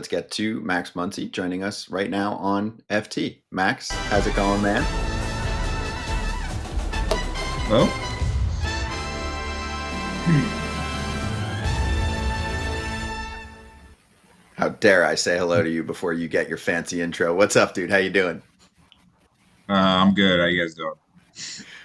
let's get to Max Muncy joining us right now on FT. Max, how's it going, man? Hello? How dare I say hello to you before you get your fancy intro? What's up, dude? How you doing? I'm good. How you guys doing?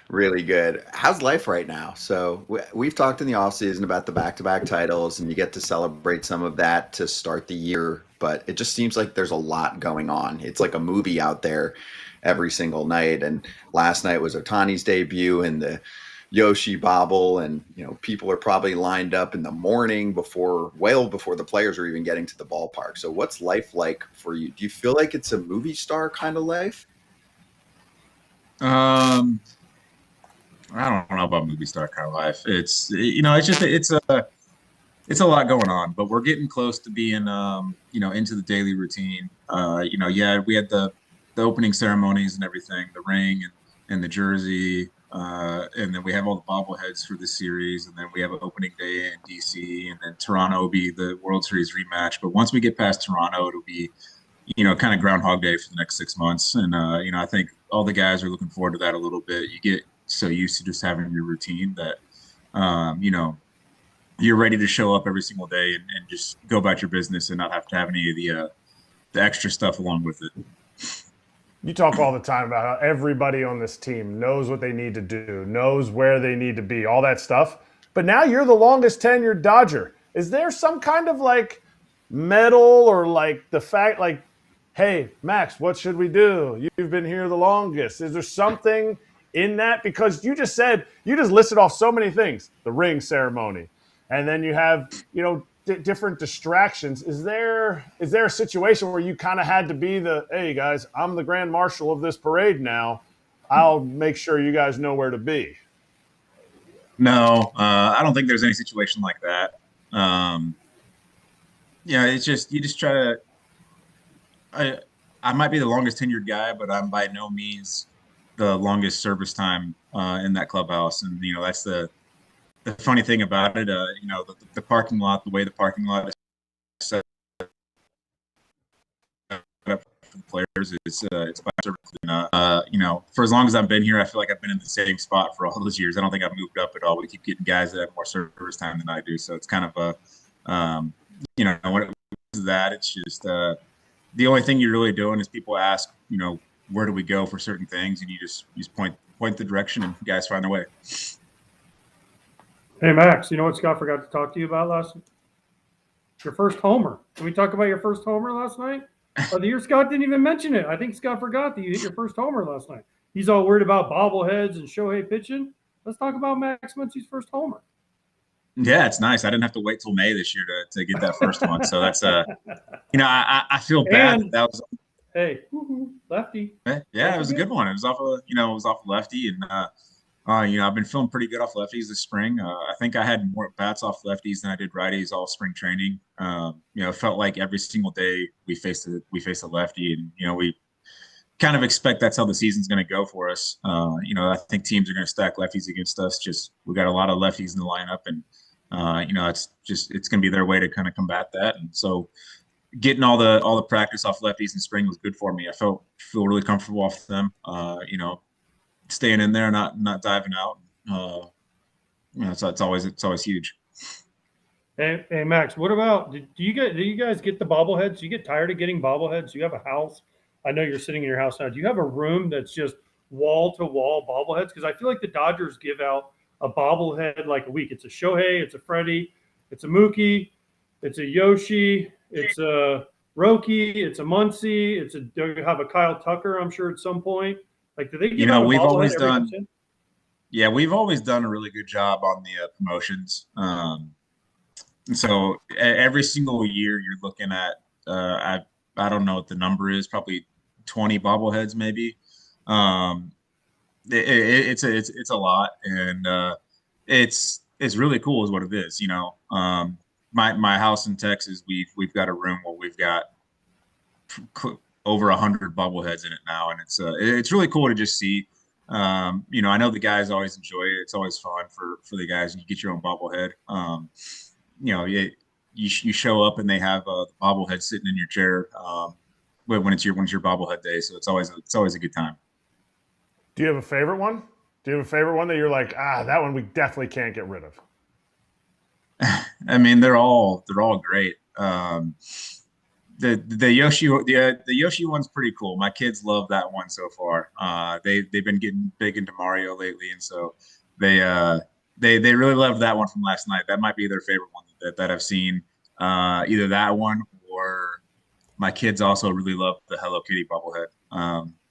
Really good. How's life right now? So we've talked in the off season about the back-to-back titles, and you get to celebrate some of that to start the year. But it just seems like there's a lot going on. It's like a movie out there every single night. And last night was Ohtani's debut and the Yoshi bobble, and people are probably lined up in the morning before the players are even getting to the ballpark. So what's life like for you? Do you feel like it's a movie star kind of life? I don't know about movie star kind of life. It's it's a lot going on, but we're getting close to being into the daily routine. We had the opening ceremonies and everything, the ring and the jersey, and then we have all the bobbleheads for the series, and then we have an opening day in DC, and then Toronto will be the World Series rematch. But once we get past Toronto, it'll be kind of Groundhog Day for the next 6 months. And, I think all the guys are looking forward to that a little bit. You get so used to just having your routine that, you're ready to show up every single day and just go about your business and not have to have any of the extra stuff along with it. You talk all the time about how everybody on this team knows what they need to do, knows where they need to be, all that stuff. But now you're the longest tenured Dodger. Is there some kind of medal or the fact hey, Max, what should we do? You've been here the longest. Is there something in that? Because you just listed off so many things, the ring ceremony, and then you have, different distractions. Is there a situation where you kind of had to be hey guys, I'm the grand marshal of this parade now. I'll make sure you guys know where to be? No, I don't think there's any situation like that. It's just, you just try to, I might be the longest tenured guy, but I'm by no means the longest service time in that clubhouse. And, that's the funny thing about it. The parking lot, the way the parking lot is set up for the players, it's by service. For as long as I've been here, I feel like I've been in the same spot for all those years. I don't think I've moved up at all. We keep getting guys that have more service time than I do. So it's kind of when it comes to that, it's just the only thing you're really doing is people ask, where do we go for certain things, and you just point the direction, and guys find their way. Hey Max, you know what Scott forgot to talk to you about last night? Your first homer. Can we talk about your first homer last night? Of the year, Scott didn't even mention it. I think Scott forgot that you hit your first homer last night. He's all worried about bobbleheads and Shohei pitching. Let's talk about Max Muncy's first homer. Yeah, it's nice. I didn't have to wait till May this year to get that first one. So that's I feel bad that was. Hey, lefty. Yeah, it was a good one. It was off a lefty, and I've been feeling pretty good off lefties this spring. I think I had more bats off lefties than I did righties all spring training. It felt like every single day we faced a lefty, and we kind of expect that's how the season's going to go for us. I think teams are going to stack lefties against us. Just we got a lot of lefties in the lineup, and it's going to be their way to kind of combat that. And so getting all the practice off lefties in spring was good for me. I feel really comfortable off them. Staying in there, not diving out. So it's always huge. Hey Max, what about do you guys get the bobbleheads? Do you get tired of getting bobbleheads? Do you have a house? I know you're sitting in your house now. Do you have a room that's just wall to wall bobbleheads? Because I feel like the Dodgers give out a bobblehead like a week. It's a Shohei, it's a Freddie, it's a Mookie, it's a Yoshi, it's a Roki, it's a Muncy, do you have a Kyle Tucker, I'm sure, at some point? Do they give out a we've bobblehead always every done. season? Yeah, we've always done a really good job on the promotions. And so every single year you're looking at, I don't know what the number is, probably 20 bobbleheads maybe. It's a lot, and it's really cool is what it is. My house in Texas, we've got a room where we've got over 100 bobbleheads in it now, and it's really cool to just see. I know the guys always enjoy it. It's always fun for the guys, and you get your own bobblehead. you show up and they have the bobblehead sitting in your chair when it's your bobblehead day. So it's always a good time. Do you have a favorite one? Do you have a favorite one that you're like, that one we definitely can't get rid of? I mean, they're all great. The Yoshi one's pretty cool. My kids love that one so far. They've been getting big into Mario lately, and so they really loved that one from last night. That might be their favorite one that I've seen. Either that one or my kids also really love the Hello Kitty bobblehead.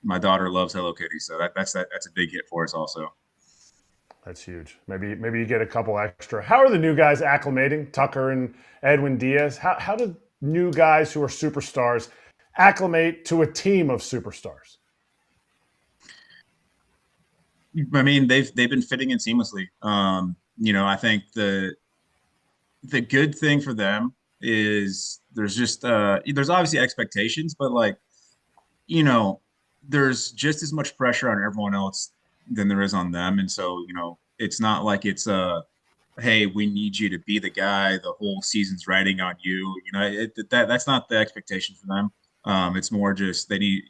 My daughter loves Hello Kitty, so that's a big hit for us also. That's huge. Maybe you get a couple extra. How are the new guys acclimating? Tucker and Edwin Diaz. How do new guys who are superstars acclimate to a team of superstars? I mean, they've been fitting in seamlessly. I think the good thing for them is there's just there's obviously expectations, but there's just as much pressure on everyone else than there is on them. And so, it's not like it's hey, we need you to be the guy, the whole season's riding on you. That's not the expectation for them. It's more just they need,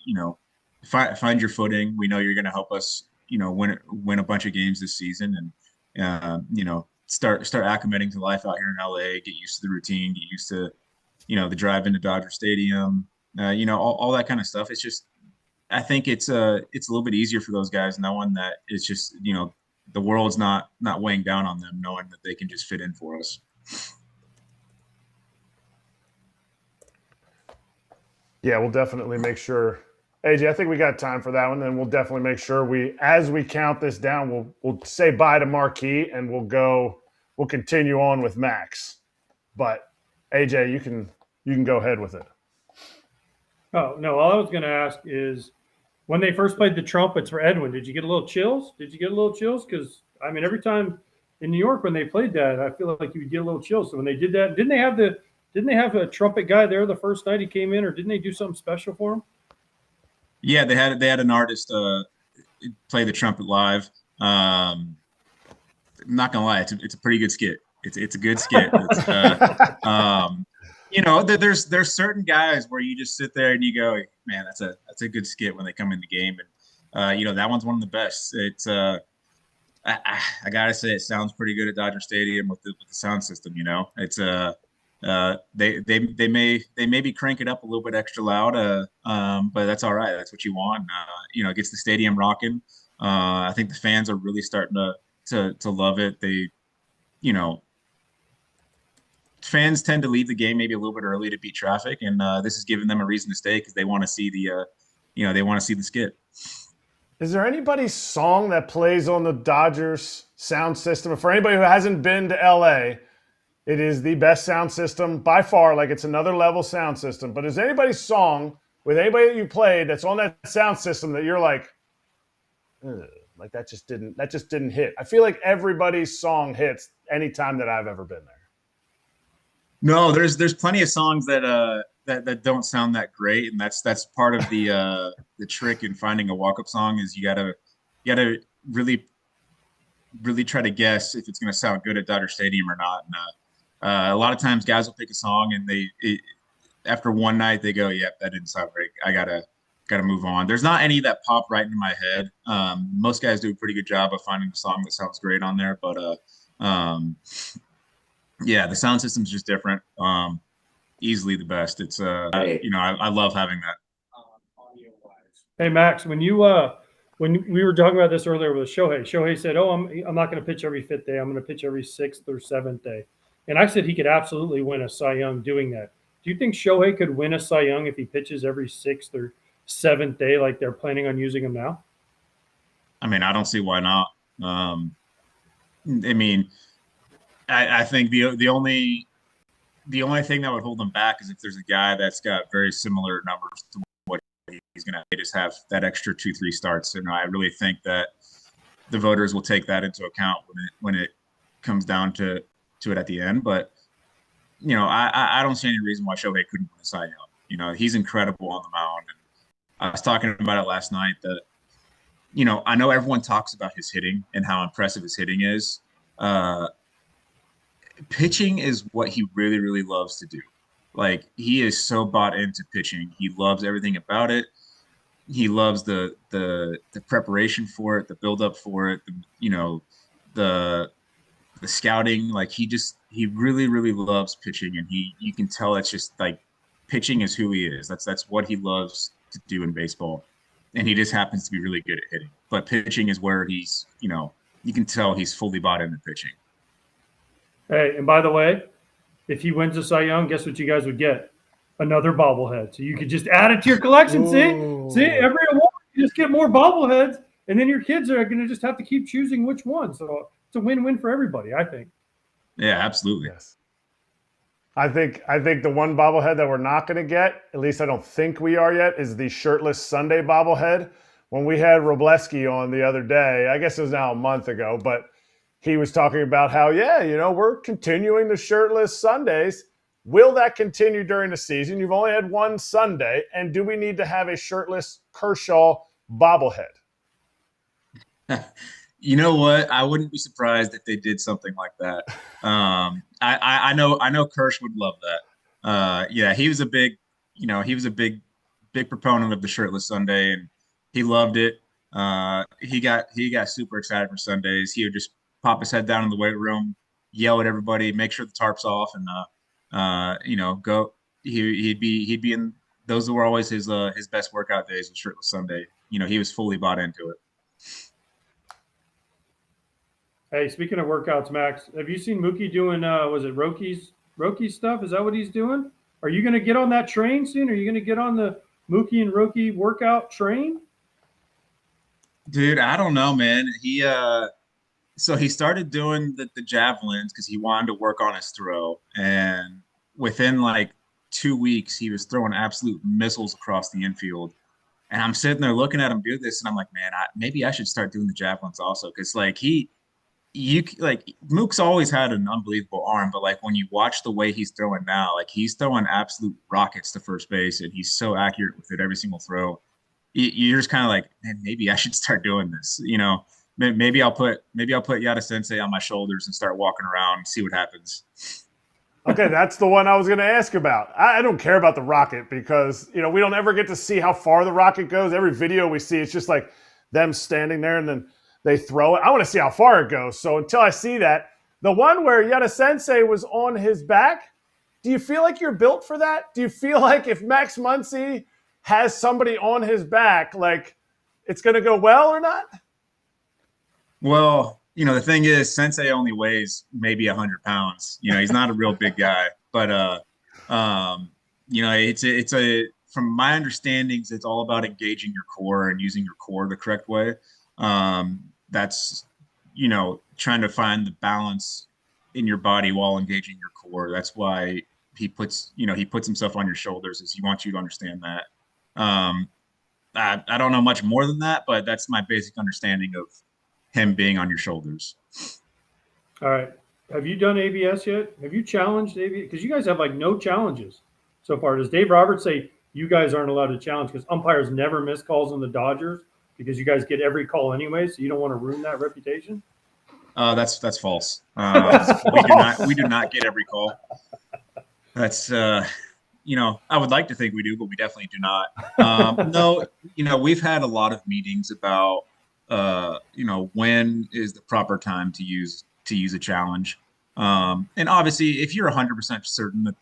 find your footing. We know you're going to help us, win a bunch of games this season and, start acclimating to life out here in LA, get used to the routine, get used to, the drive into Dodger Stadium, all that kind of stuff. It's just, I think it's a little bit easier for those guys knowing that it's just, the world's not weighing down on them, knowing that they can just fit in for us. Yeah, we'll definitely make sure. AJ, I think we got time for that one. Then we'll definitely make sure as we count this down, we'll say bye to Marquis and we'll continue on with Max. But AJ, you can go ahead with it. Oh, no, all I was going to ask is when they first played the trumpets for Edwin, did you get a little chills? Because, I mean, every time in New York when they played that, I feel like you would get a little chills. So when they did that, didn't they have a trumpet guy there the first night he came in, or didn't they do something special for him? Yeah, they had an artist play the trumpet live. I'm not gonna lie, it's a pretty good skit. It's a good skit. There's certain guys where you just sit there and you go, man, that's a good skit when they come in the game, and that one's one of the best. It's I gotta say, it sounds pretty good at Dodger Stadium with the sound system. It's they may maybe crank it up a little bit extra loud, but that's all right. That's what you want. It gets the stadium rocking. I think the fans are really starting to love it. They, fans tend to leave the game maybe a little bit early to beat traffic, and this is giving them a reason to stay because they want to see the skit. Is there anybody's song that plays on the Dodgers sound system? For anybody who hasn't been to LA, it is the best sound system by far. Like, it's another level sound system. But is anybody's song with anybody that you played that's on that sound system that you're like, like that just didn't hit? I feel like everybody's song hits anytime that I've ever been there. No, there's plenty of songs that don't sound that great, and that's part of the trick in finding a walk-up song is you gotta really try to guess if it's gonna sound good at Dodger Stadium or not. And a lot of times guys will pick a song and after one night they go, yep, that didn't sound great. I gotta move on. There's not any that pop right into my head. Most guys do a pretty good job of finding a song that sounds great on there, but yeah, the sound system's just different. Easily the best. It's I love having that. Hey Max, when we were talking about this earlier with Shohei said, "Oh, I'm not going to pitch every fifth day. I'm going to pitch every sixth or seventh day." And I said he could absolutely win a Cy Young doing that. Do you think Shohei could win a Cy Young if he pitches every sixth or seventh day like they're planning on using him now? I mean, I don't see why not. I think the only thing that would hold them back is if there's a guy that's got very similar numbers to what he's going to just have that extra 2-3 starts. And I really think that the voters will take that into account when it comes down to it at the end. But, I don't see any reason why Shohei couldn't win a Cy Young. He's incredible on the mound. And I was talking about it last night that, I know everyone talks about his hitting and how impressive his hitting is. pitching is what he really, really loves to do. Like he is so bought into pitching. He loves everything about it. He loves the preparation for it, the build up for it, the the scouting. Like he really, really loves pitching, and you can tell it's just like pitching is who he is. That's what he loves to do in baseball, and he just happens to be really good at hitting. But pitching is where he's, you can tell he's fully bought into pitching. Hey, and by the way, if he wins the Cy Young, guess what you guys would get? Another bobblehead. So you could just add it to your collection. See, every award you just get more bobbleheads, and then your kids are going to just have to keep choosing which one. So it's a win-win for everybody, I think. Yeah, absolutely. Yes. I think the one bobblehead that we're not going to get, at least I don't think we are yet, is the shirtless Sunday bobblehead. When we had Robleski on the other day, I guess it was now a month ago, but he was talking about how, we're continuing the shirtless Sundays. Will that continue during the season? You've only had one Sunday, and do we need to have a shirtless Kershaw bobblehead? You know what? I wouldn't be surprised if they did something like that. I know Kirsch would love that. Yeah, he was a big proponent of the shirtless Sunday, and he loved it. He got super excited for Sundays. He would just pop his head down in the weight room, yell at everybody, make sure the tarp's off, and go. He'd be in. Those were always his best workout days with shirtless Sunday. He was fully bought into it. Hey, speaking of workouts, Max, have you seen Mookie doing? Was it Roki stuff? Is that what he's doing? Are you going to get on that train soon? Are you going to get on the Mookie and Roki workout train? Dude, I don't know, man. So he started doing the javelins because he wanted to work on his throw, and within like 2 weeks, he was throwing absolute missiles across the infield. And I'm sitting there looking at him do this, and I'm like, man, maybe I should start doing the javelins also, because Mook's always had an unbelievable arm, but like when you watch the way he's throwing now, like he's throwing absolute rockets to first base, and he's so accurate with it every single throw. You're just kind of like, man, maybe I should start doing this. Maybe I'll put Yada Sensei on my shoulders and start walking around and see what happens. Okay, that's the one I was going to ask about. I don't care about the rocket because, we don't ever get to see how far the rocket goes. Every video we see, it's just like them standing there and then they throw it. I want to see how far it goes. So until I see that, the one where Yada Sensei was on his back, do you feel like you're built for that? Do you feel like if Max Muncy has somebody on his back, like it's going to go well or not? Well, the thing is, Sensei only weighs maybe 100 pounds. He's not a real big guy, but it's from my understandings, it's all about engaging your core and using your core the correct way. That's, trying to find the balance in your body while engaging your core. That's why he puts himself on your shoulders, as he wants you to understand that. I don't know much more than that, but that's my basic understanding of him being on your shoulders. All right. Have you done ABS yet? Have you challenged ABS? Because you guys have like no challenges so far. Does Dave Roberts say you guys aren't allowed to challenge because umpires never miss calls on the Dodgers because you guys get every call anyway, so you don't want to ruin that reputation? That's false. We do not get every call. That's I would like to think we do, but we definitely do not. No, we've had a lot of meetings about when is the proper time to use a challenge. And obviously if you're 100% certain that,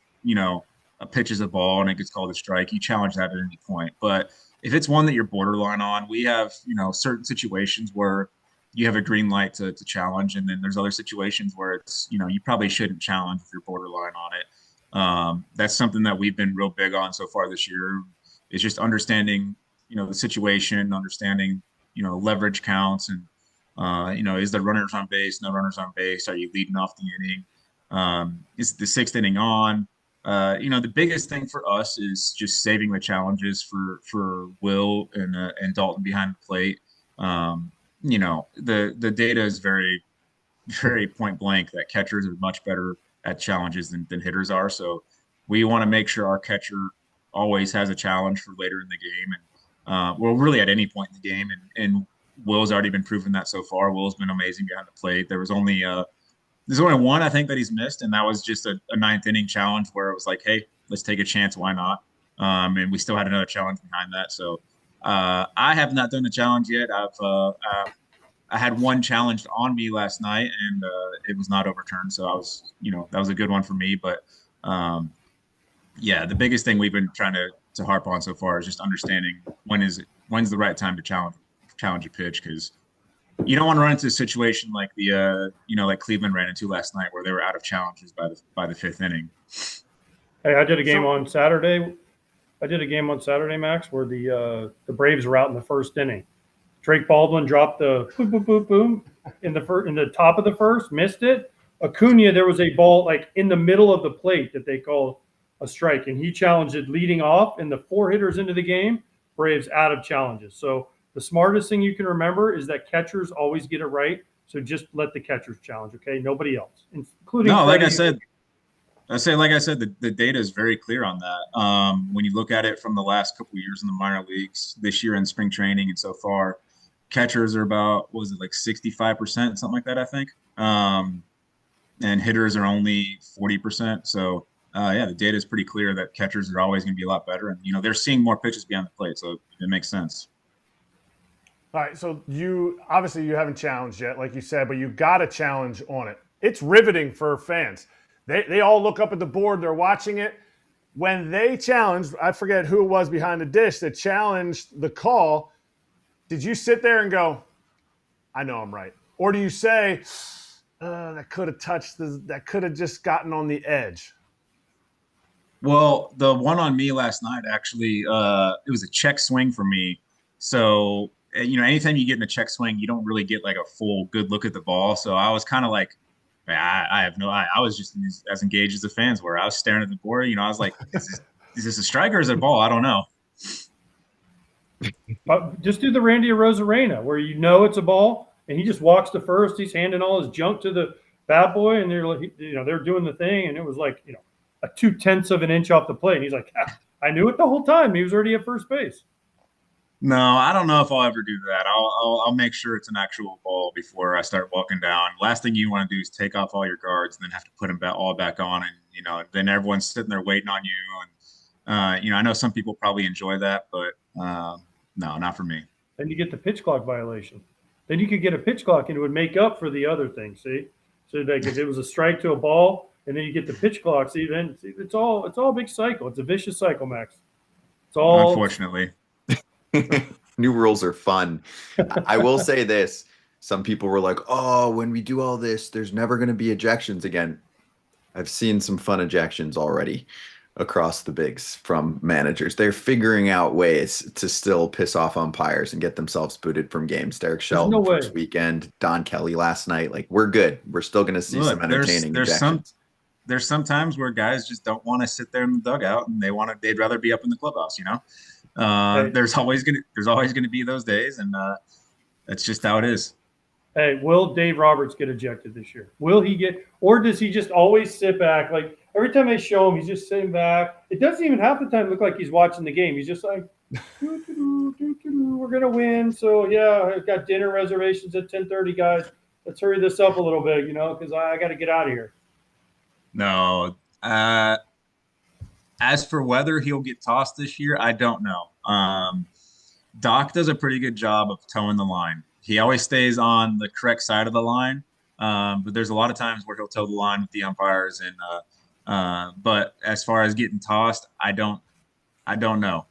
a pitch is a ball and it gets called a strike, you challenge that at any point. But if it's one that you're borderline on, we have, certain situations where you have a green light to challenge. And then there's other situations where it's, you probably shouldn't challenge if you're borderline on it. That's something that we've been real big on so far this year, is just understanding, the situation, understanding, leverage counts, and, is there runners on base, no runners on base? Are you leading off the inning? Is the sixth inning on? The biggest thing for us is just saving the challenges for Will and Dalton behind the plate. The data is very, very point blank that catchers are much better at challenges than hitters are. So we want to make sure our catcher always has a challenge for later in the game. And well, really at any point in the game. And Will's already been proven that so far. Will's been amazing behind the plate. There was only There's only one I think that he's missed, and that was just a ninth inning challenge where it was like, hey, let's take a chance. Why not? And we still had another challenge behind that. So I have not done a challenge yet. I had one challenged on me last night, and it was not overturned. So I was, that was a good one for me. But yeah, the biggest thing we've been trying to harp on so far is just understanding when's the right time to challenge a pitch, because you don't want to run into a situation like like Cleveland ran into last night where they were out of challenges by the fifth inning. Hey, I did a game on Saturday. Max, where the Braves were out in the first inning. Drake Baldwin dropped the boom, boom, boom, boom in the top of the first, missed it. Acuna, there was a ball like in the middle of the plate that they called a strike, and he challenged it leading off, and the 4 hitters into the game, Braves out of challenges. So the smartest thing you can remember is that catchers always get it right. So just let the catchers challenge, okay? Nobody else, including No, Freddie. like I said, the data is very clear on that. When you look at it from the last couple of years in the minor leagues, this year in spring training and so far, catchers are about, what was it, like 65%, something like that, I think. And hitters are only 40%. So yeah, the data is pretty clear that catchers are always going to be a lot better. And, they're seeing more pitches beyond the plate. So it makes sense. All right, so you haven't challenged yet, like you said, but you got a challenge on it. It's riveting for fans. They all look up at the board, they're watching it. When they challenged, I forget who it was behind the dish that challenged the call, did you sit there and go, I know I'm right? Or do you say, that could have just gotten on the edge? Well, the one on me last night, actually, it was a check swing for me. So, anytime you get in a check swing, you don't really get like a full good look at the ball. So I was kind of like, I was just as engaged as the fans were. I was staring at the board. I was like, is this a strike or is it a ball? I don't know. Just do the Randy Arozarena where it's a ball and he just walks to first. He's handing all his junk to the bat boy, and they're doing the thing, and it was like a 0.2 of an inch off the plate. And he's like, I knew it the whole time. He was already at first base. No, I don't know if I'll ever do that. I'll make sure it's an actual ball before I start walking down. Last thing you want to do is take off all your guards and then have to put them all back on, and then everyone's sitting there waiting on you. And I know some people probably enjoy that, but no, not for me. Then you get the pitch clock violation. Then you could get a pitch clock, and it would make up for the other thing. See, so like if it was a strike to a ball, and then you get the pitch clock. See, it's all a big cycle. It's a vicious cycle, Max. It's all unfortunately. New rules are fun. I will say this. Some people were like, oh, when we do all this, there's never going to be ejections again. I've seen some fun ejections already across the bigs from managers. They're figuring out ways to still piss off umpires and get themselves booted from games. Derek Shelton first weekend, Don Kelly last night. Like, we're good. We're still going to see some entertaining ejections. There's some times where guys just don't want to sit there in the dugout, and they'd rather be up in the clubhouse, There's always gonna be those days, and that's just how it is. Hey, will Dave Roberts get ejected this year? Will he get, or does he just always sit back? Like every time they show him, he's just sitting back. It doesn't even half the time look like he's watching the game. He's just like, we're gonna win. So yeah, I've got dinner reservations at 10:30, guys. Let's hurry this up a little bit, because I got to get out of here. No. As for whether he'll get tossed this year, I don't know. Doc does a pretty good job of towing the line. He always stays on the correct side of the line, but there's a lot of times where he'll toe the line with the umpires. And but as far as getting tossed, I don't know.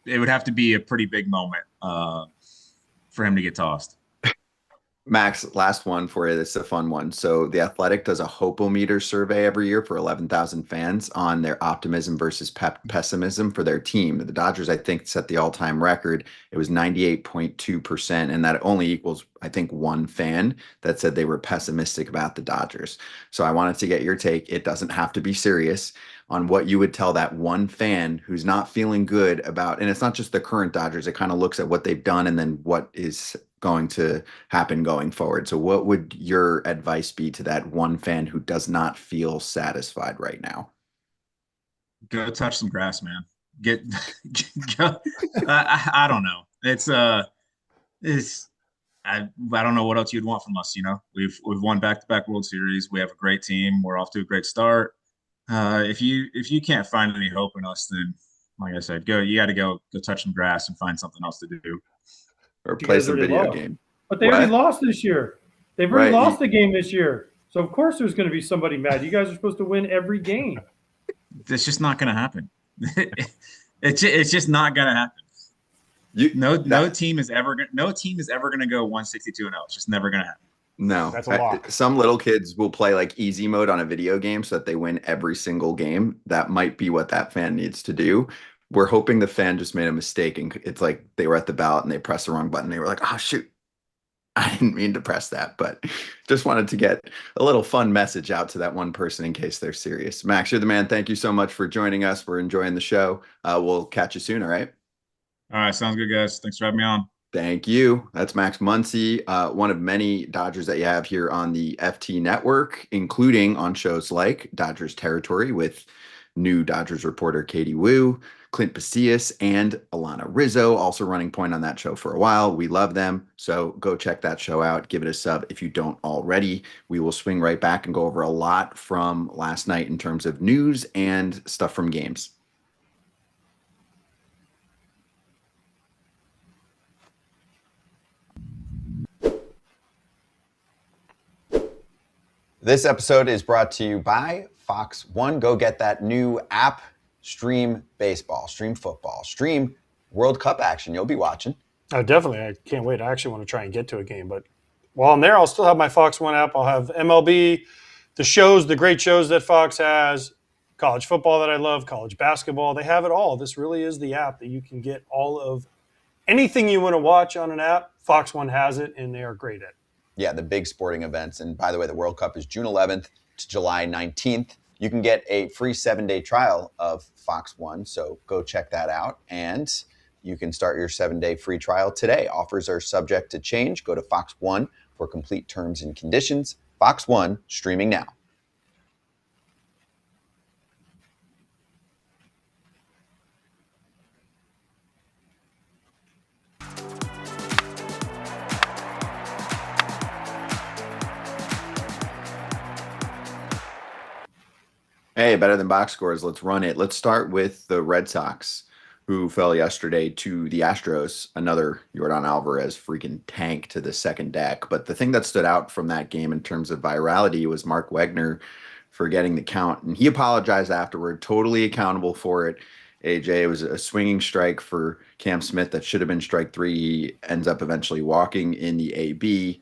It would have to be a pretty big moment for him to get tossed. Max, last one for you. This is a fun one. So The Athletic does a Hopometer survey every year for 11,000 fans on their optimism versus pessimism for their team. The Dodgers, I think, set the all-time record. It was 98.2%, and that only equals, I think, one fan that said they were pessimistic about the Dodgers. So I wanted to get your take. It doesn't have to be serious, on what you would tell that one fan who's not feeling good about, and it's not just the current Dodgers, it kind of looks at what they've done and then what is going to happen going forward. So what would your advice be to that one fan who does not feel satisfied right now? Go touch some grass, man. I don't know. It's I don't know what else you'd want from us. We've won back-to-back World Series. We have a great team. We're off to a great start. If you can't find any hope in us, then like I said, you got to go touch some grass and find something else to do. Or play some video lost. game. But they already lost this year. They've already lost the game this year. So of course there's going to be somebody mad. You guys are supposed to win every game. It's just not going to happen. It's just not going to happen. No team is ever going to go 162-0. It's just never going to happen. No, that's a lock. Some little kids will play like easy mode on a video game so that they win every single game. That might be what that fan needs to do. We're hoping the fan just made a mistake and it's like they were at the ballot and they pressed the wrong button. They were like, oh shoot, I didn't mean to press that, but just wanted to get a little fun message out to that one person in case they're serious. Max, you're the man. Thank you so much for joining us. We're enjoying the show. We'll catch you soon. All right. All right. Sounds good, guys. Thanks for having me on. Thank you. That's Max Muncy, one of many Dodgers that you have here on the FT network, including on shows like Dodgers Territory with new Dodgers reporter Katie Wu, Clint Pasillas, and Alana Rizzo, also running point on that show for a while. We love them. So go check that show out. Give it a sub if you don't already. We will swing right back and go over a lot from last night in terms of news and stuff from games. This episode is brought to you by Fox One. Go get that new app. Stream baseball, stream football, stream World Cup action. You'll be watching. Oh, definitely. I can't wait. I actually want to try and get to a game. But while I'm there, I'll still have my Fox One app. I'll have MLB, the great shows that Fox has, college football that I love, college basketball. They have it all. This really is the app that you can get all of anything you want to watch on an app. Fox One has it, and they are great at it. Yeah, the big sporting events. And by the way, the World Cup is June 11th to July 19th. You can get a free 7-day trial of Fox One, so go check that out. And you can start your 7-day free trial today. Offers are subject to change. Go to Fox One for complete terms and conditions. Fox One, streaming now. Hey, better than box scores. Let's run it. Let's start with the Red Sox, who fell yesterday to the Astros. Another Yordan Alvarez freaking tank to the second deck. But the thing that stood out from that game in terms of virality was Mark Wegner for getting the count. And he apologized afterward, totally accountable for it. AJ, it was a swinging strike for Cam Smith that should have been strike 3. He ends up eventually walking in the AB.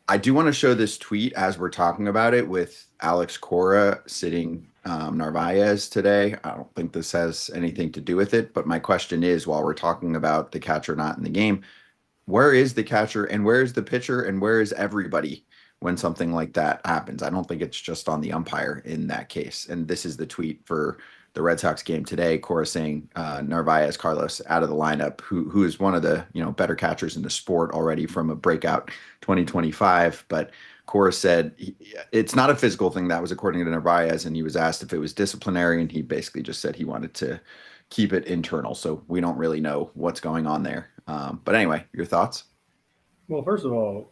I do want to show this tweet as we're talking about it with Alex Cora sitting Narvaez today. I don't think this has anything to do with it, but my question is, while we're talking about the catcher not in the game, where is the catcher and where is the pitcher and where is everybody when something like that happens? I don't think it's just on the umpire in that case. And this is the tweet for the Red Sox game today. Cora saying Narvaez Carlos out of the lineup, who is one of the better catchers in the sport already from a breakout 2025. But Cora said it's not a physical thing. That was according to Narvaez, and he was asked if it was disciplinary, and he basically just said he wanted to keep it internal. So we don't really know what's going on there. But anyway, your thoughts? Well, first of all,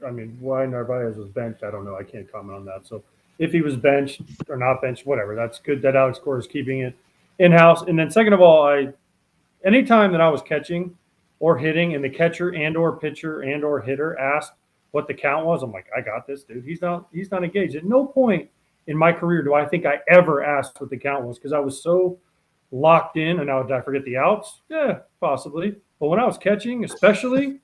I mean, why Narvaez was benched, I don't know. I can't comment on that. So if he was benched or not benched, whatever, that's good that Alex Cora is keeping it in-house. And then second of all, anytime that I was catching or hitting and the catcher and or pitcher and or hitter asked what the count was, I'm like, I got this, dude. He's not engaged. At no point in my career do I think I ever asked what the count was because I was so locked in. And now, did I forget the outs? Yeah, possibly. But when I was catching, especially,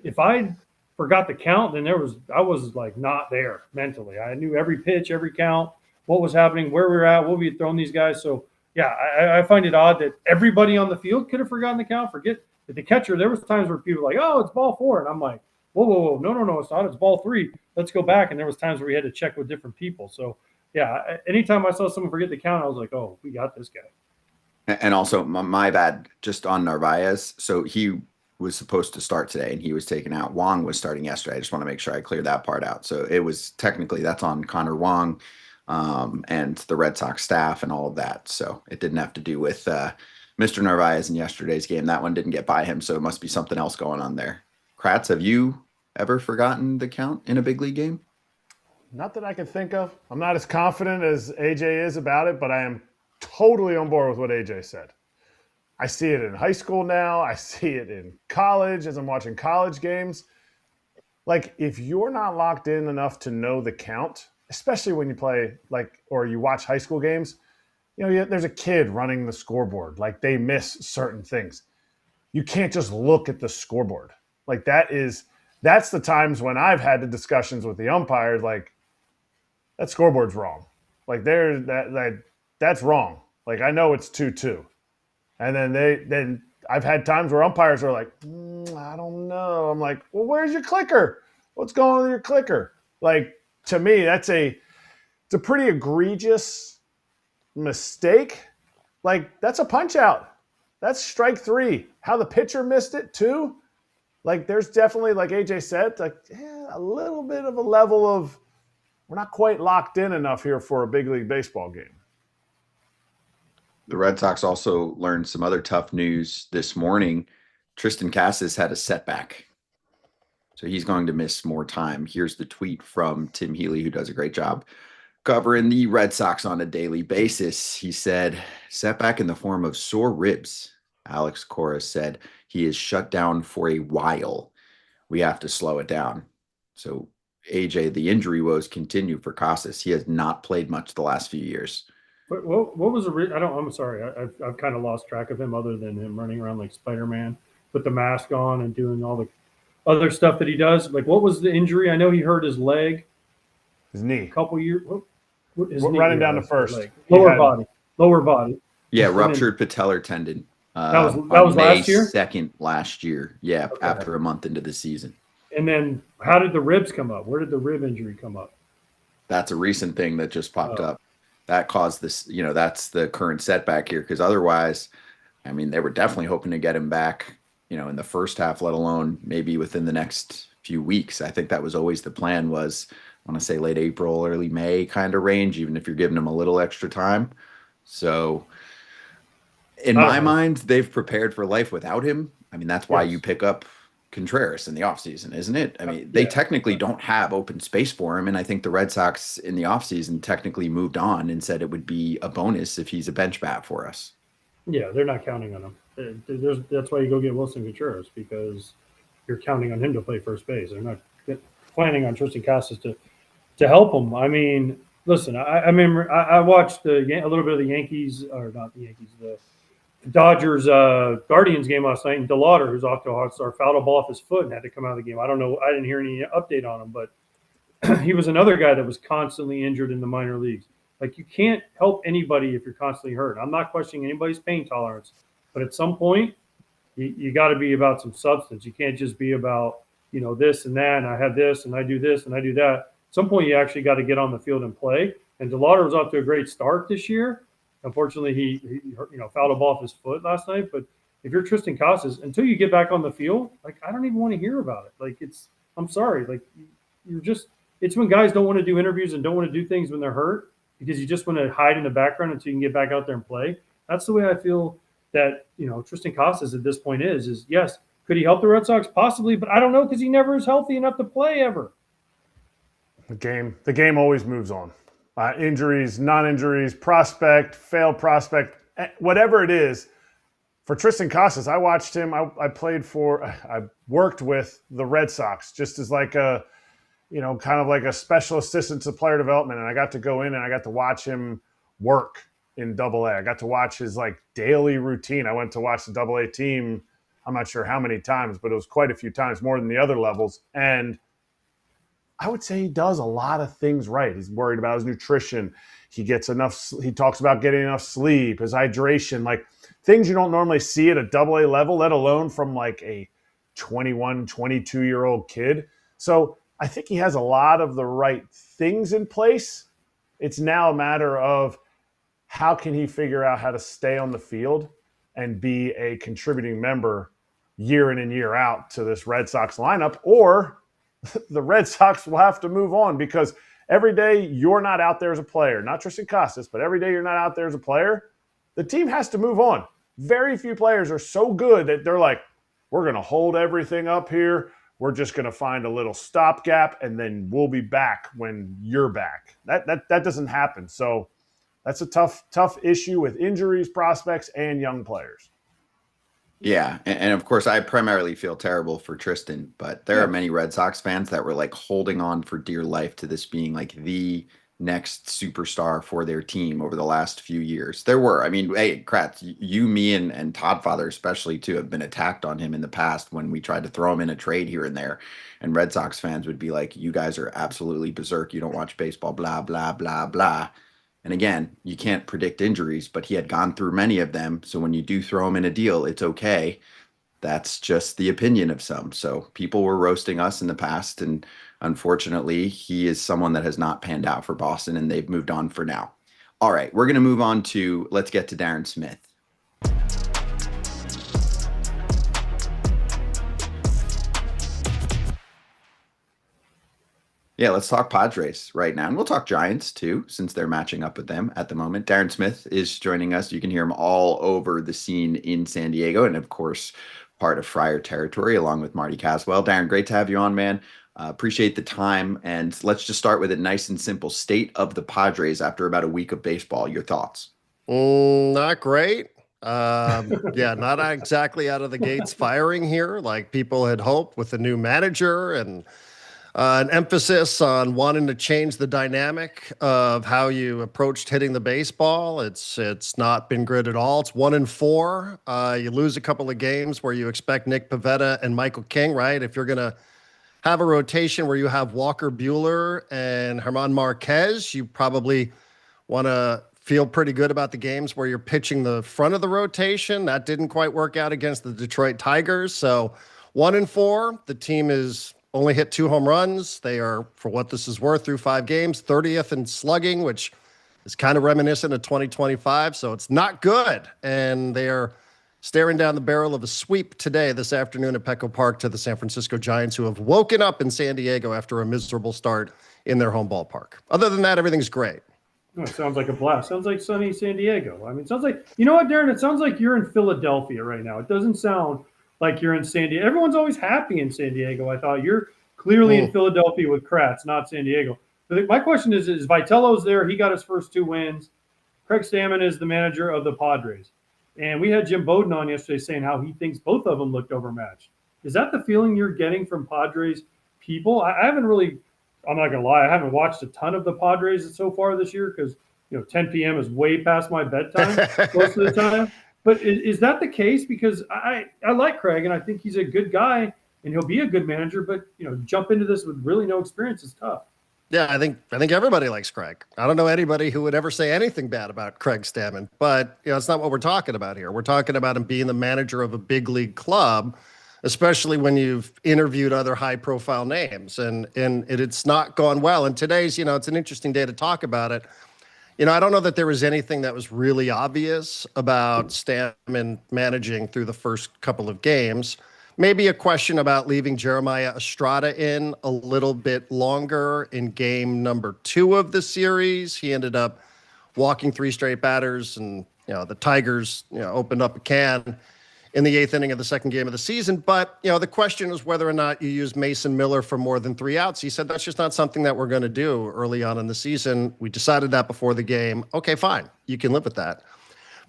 if I forgot the count, then I was like not there mentally. I knew every pitch, every count, what was happening, where we were at, what we had thrown these guys. So yeah, I find it odd that everybody on the field could have forgotten the count. Forget that the catcher. There was times where people were like, oh, it's ball 4, and I'm like, whoa, no, it's not. It's ball 3. Let's go back. And there was times where we had to check with different people. So yeah, anytime I saw someone forget the count, I was like, oh, we got this guy. And also, my bad, just on Narvaez. So he was supposed to start today, and he was taken out. Wong was starting yesterday. I just want to make sure I clear that part out. So it was technically, that's on Connor Wong and the Red Sox staff and all of that. So it didn't have to do with Mr. Narvaez in yesterday's game. That one didn't get by him, so it must be something else going on there. Kratz, have you ever forgotten the count in a big league game? Not that I can think of. I'm not as confident as AJ is about it, but I am totally on board with what AJ said. I see it in high school now. I see it in college as I'm watching college games. Like, if you're not locked in enough to know the count, especially when you play, like, or you watch high school games, there's a kid running the scoreboard. Like, they miss certain things. You can't just look at the scoreboard. Like, that's the times when I've had the discussions with the umpires, like, that scoreboard's wrong. Like, that's wrong. Like, I know it's 2-2. And then I've had times where umpires are like, I don't know. I'm like, well, where's your clicker? What's going on with your clicker? Like, to me, it's a pretty egregious mistake. Like, that's a punch out. That's strike 3. How the pitcher missed it too. Like, there's definitely, like AJ said, like a little bit of a level of we're not quite locked in enough here for a big league baseball game. The Red Sox also learned some other tough news this morning. Tristan Casas had a setback, so he's going to miss more time. Here's the tweet from Tim Healy, who does a great job covering the Red Sox on a daily basis. He said, setback in the form of sore ribs. Alex Cora said he is shut down for a while. We have to slow it down. So, AJ, the injury woes continue for Casas. He has not played much the last few years. What was I'm sorry. I've kind of lost track of him other than him running around like Spider-Man with the mask on and doing all the other stuff that he does. Like, what was the injury? I know he hurt his leg. His knee. A couple years. Running down the first. Lower body. Yeah, ruptured patellar tendon. That was last year? 2nd last year. Yeah, okay. After a month into the season. And then how did the ribs come up? Where did the rib injury come up? That's a recent thing that just popped up. That caused this, that's the current setback here. Because otherwise, I mean, they were definitely hoping to get him back, in the first half, let alone maybe within the next few weeks. I think that was always the plan was, I want to say late April, early May kind of range, even if you're giving him a little extra time. So in my mind, they've prepared for life without him. I mean, that's why you pick up Contreras in the offseason, isn't it? I mean, they technically don't have open space for him. And I think the Red Sox in the offseason technically moved on and said it would be a bonus if he's a bench bat for us. Yeah, they're not counting on him. That's why you go get Wilson Contreras, because you're counting on him to play first base. They're not planning on Tristan Casas to help him. I mean, listen, I remember I watched a little bit of the Yankees, or not the Yankees, the Dodgers Guardians game last night, and DeLauder, who's off to a hot start, fouled a ball off his foot and had to come out of the game. I don't know. I didn't hear any update on him, but he was another guy that was constantly injured in the minor leagues. Like, you can't help anybody if you're constantly hurt. I'm not questioning anybody's pain tolerance, but at some point, you got to be about some substance. You can't just be about, this and that, and I have this, and I do this, and I do that. At some point, you actually got to get on the field and play. And DeLauder was off to a great start this year. Unfortunately, he fouled a ball off his foot last night. But if you're Tristan Casas, until you get back on the field, like, I don't even want to hear about it. Like, I'm sorry. Like, it's when guys don't want to do interviews and don't want to do things when they're hurt, because you just want to hide in the background until you can get back out there and play. That's the way I feel that, Tristan Casas at this point is yes. Could he help the Red Sox? Possibly, but I don't know, because he never is healthy enough to play ever. The game always moves on. Injuries, non-injuries, prospect, failed prospect, whatever it is. For Tristan Casas, I watched him. I worked with the Red Sox just as like a, kind of like a special assistant to player development. And I got to go in and I got to watch him work in Double-A. I got to watch his like daily routine. I went to watch the Double-A team, I'm not sure how many times, but it was quite a few times, more than the other levels. And I would say he does a lot of things right. He's worried about his nutrition. He talks about getting enough sleep, his hydration, like things you don't normally see at a Double-A level, let alone from like a 21, 22-year-old kid. So I think he has a lot of the right things in place. It's now a matter of how can he figure out how to stay on the field and be a contributing member year in and year out to this Red Sox lineup, or the Red Sox will have to move on, because every day you're not out there as a player, not Tristan Casas, but every day you're not out there as a player, the team has to move on. Very few players are so good that they're like, we're going to hold everything up here. we're just going to find a little stopgap and then we'll be back when you're back. That doesn't happen. So that's a tough issue with injuries, prospects, and young players. Yeah, and of course, I primarily feel terrible for Tristan, but there are many Red Sox fans that were like holding on for dear life to this being like the next superstar for their team over the last few years. There were, I mean, hey, Kratz, you, me, and Todd Father especially too have been attacked on him in the past when we tried to throw him in a trade here and there, and Red Sox fans would be like, "You guys are absolutely berserk. You don't watch baseball, blah blah blah blah." And again, you can't predict injuries, but he had gone through many of them. So when you do throw him in a deal, it's okay. That's just the opinion of some. So people were roasting us in the past. And unfortunately, he is someone that has not panned out for Boston, and they've moved on for now. All right, we're going to move on to, let's get to Darren Smith. Yeah, let's talk Padres right now. And we'll talk Giants too, since they're matching up with them at the moment. Darren Smith is joining us. You can hear him all over the scene in San Diego and, of course, part of Friar territory along with Marty Caswell. Darren, great to have you on, man. Appreciate the time. And let's just start with it nice and simple. State of the Padres after about a week of baseball. Your thoughts? Not great. Yeah, not exactly out of the gates firing here like people had hoped with a new manager and an emphasis on wanting to change the dynamic of how you approached hitting the baseball. It's not been good at all. It's 1-4. You lose a couple of games where you expect Nick Pivetta and Michael King, right? If you're going to have a rotation where you have Walker Buehler and German Marquez, you probably want to feel pretty good about the games where you're pitching the front of the rotation. That didn't quite work out against the Detroit Tigers. So 1-4, the team is only hit 2 home runs. They are, for what this is worth, through 5 games, 30th in slugging, which is kind of reminiscent of 2025. So it's not good. And they are staring down the barrel of a sweep this afternoon at Petco Park to the San Francisco Giants, who have woken up in San Diego after a miserable start in their home ballpark. Other than that, everything's great. Oh, it sounds like a blast. Sounds like sunny San Diego. I mean, it sounds like, you know what, Darren? It sounds like you're in Philadelphia right now. It doesn't sound like you're in San Diego. Everyone's always happy in San Diego. I thought you're clearly in Philadelphia with Kratz, not San Diego. But my question is Vitello's there. He got his first 2 wins. Craig Stammen is the manager of the Padres. And we had Jim Bowden on yesterday saying how he thinks both of them looked overmatched. Is that the feeling you're getting from Padres people? I haven't really, I'm not going to lie, I haven't watched a ton of the Padres so far this year because, 10 p.m. is way past my bedtime most of the time. But is that the case? Because I like Craig, and I think he's a good guy, and he'll be a good manager. But jump into this with really no experience is tough. Yeah, I think everybody likes Craig. I don't know anybody who would ever say anything bad about Craig Stammen. But it's not what we're talking about here. We're talking about him being the manager of a big league club, especially when you've interviewed other high-profile names, and it's not gone well. And today's, it's an interesting day to talk about it. I don't know that there was anything that was really obvious about Stammen managing through the first couple of games. Maybe a question about leaving Jeremiah Estrada in a little bit longer in game number 2 of the series. He ended up walking 3 straight batters, and the Tigers opened up a can in the 8th inning of the second game of the season. But, the question is whether or not you use Mason Miller for more than 3 outs. He said, that's just not something that we're going to do early on in the season. We decided that before the game. Okay, fine. You can live with that.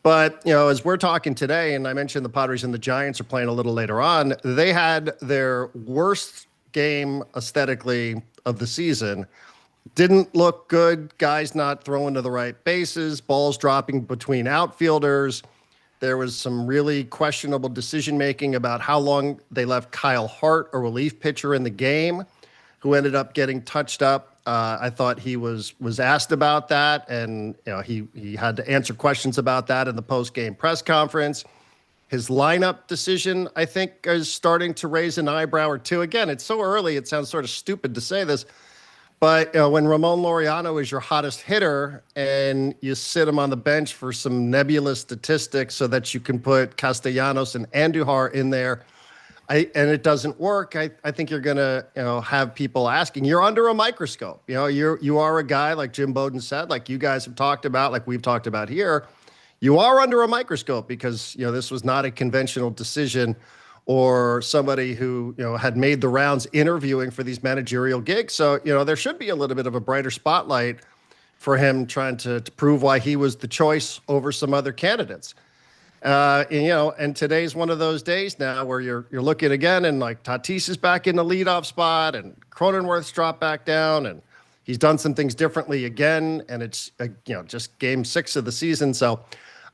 But, as we're talking today, and I mentioned the Padres and the Giants are playing a little later on, they had their worst game aesthetically of the season. Didn't look good. Guys not throwing to the right bases, balls dropping between outfielders. There was some really questionable decision-making about how long they left Kyle Hart, a relief pitcher, in the game, who ended up getting touched up. I thought he was asked about that, and he had to answer questions about that in the post-game press conference. His lineup decision, I think, is starting to raise an eyebrow or two. Again, it's so early, it sounds sort of stupid to say this, but when Ramon Laureano is your hottest hitter and you sit him on the bench for some nebulous statistics so that you can put Castellanos and Andujar in there, and it doesn't work, I think you're going to have people asking. You're under a microscope. You are a guy, like Jim Bowden said, like you guys have talked about, like we've talked about here. You are under a microscope because this was not a conventional decision or somebody who, had made the rounds interviewing for these managerial gigs. So, there should be a little bit of a brighter spotlight for him trying to prove why he was the choice over some other candidates. And today's one of those days now where you're looking again, and like Tatis is back in the leadoff spot, and Cronenworth's dropped back down, and he's done some things differently again, and it's just game 6 of the season. So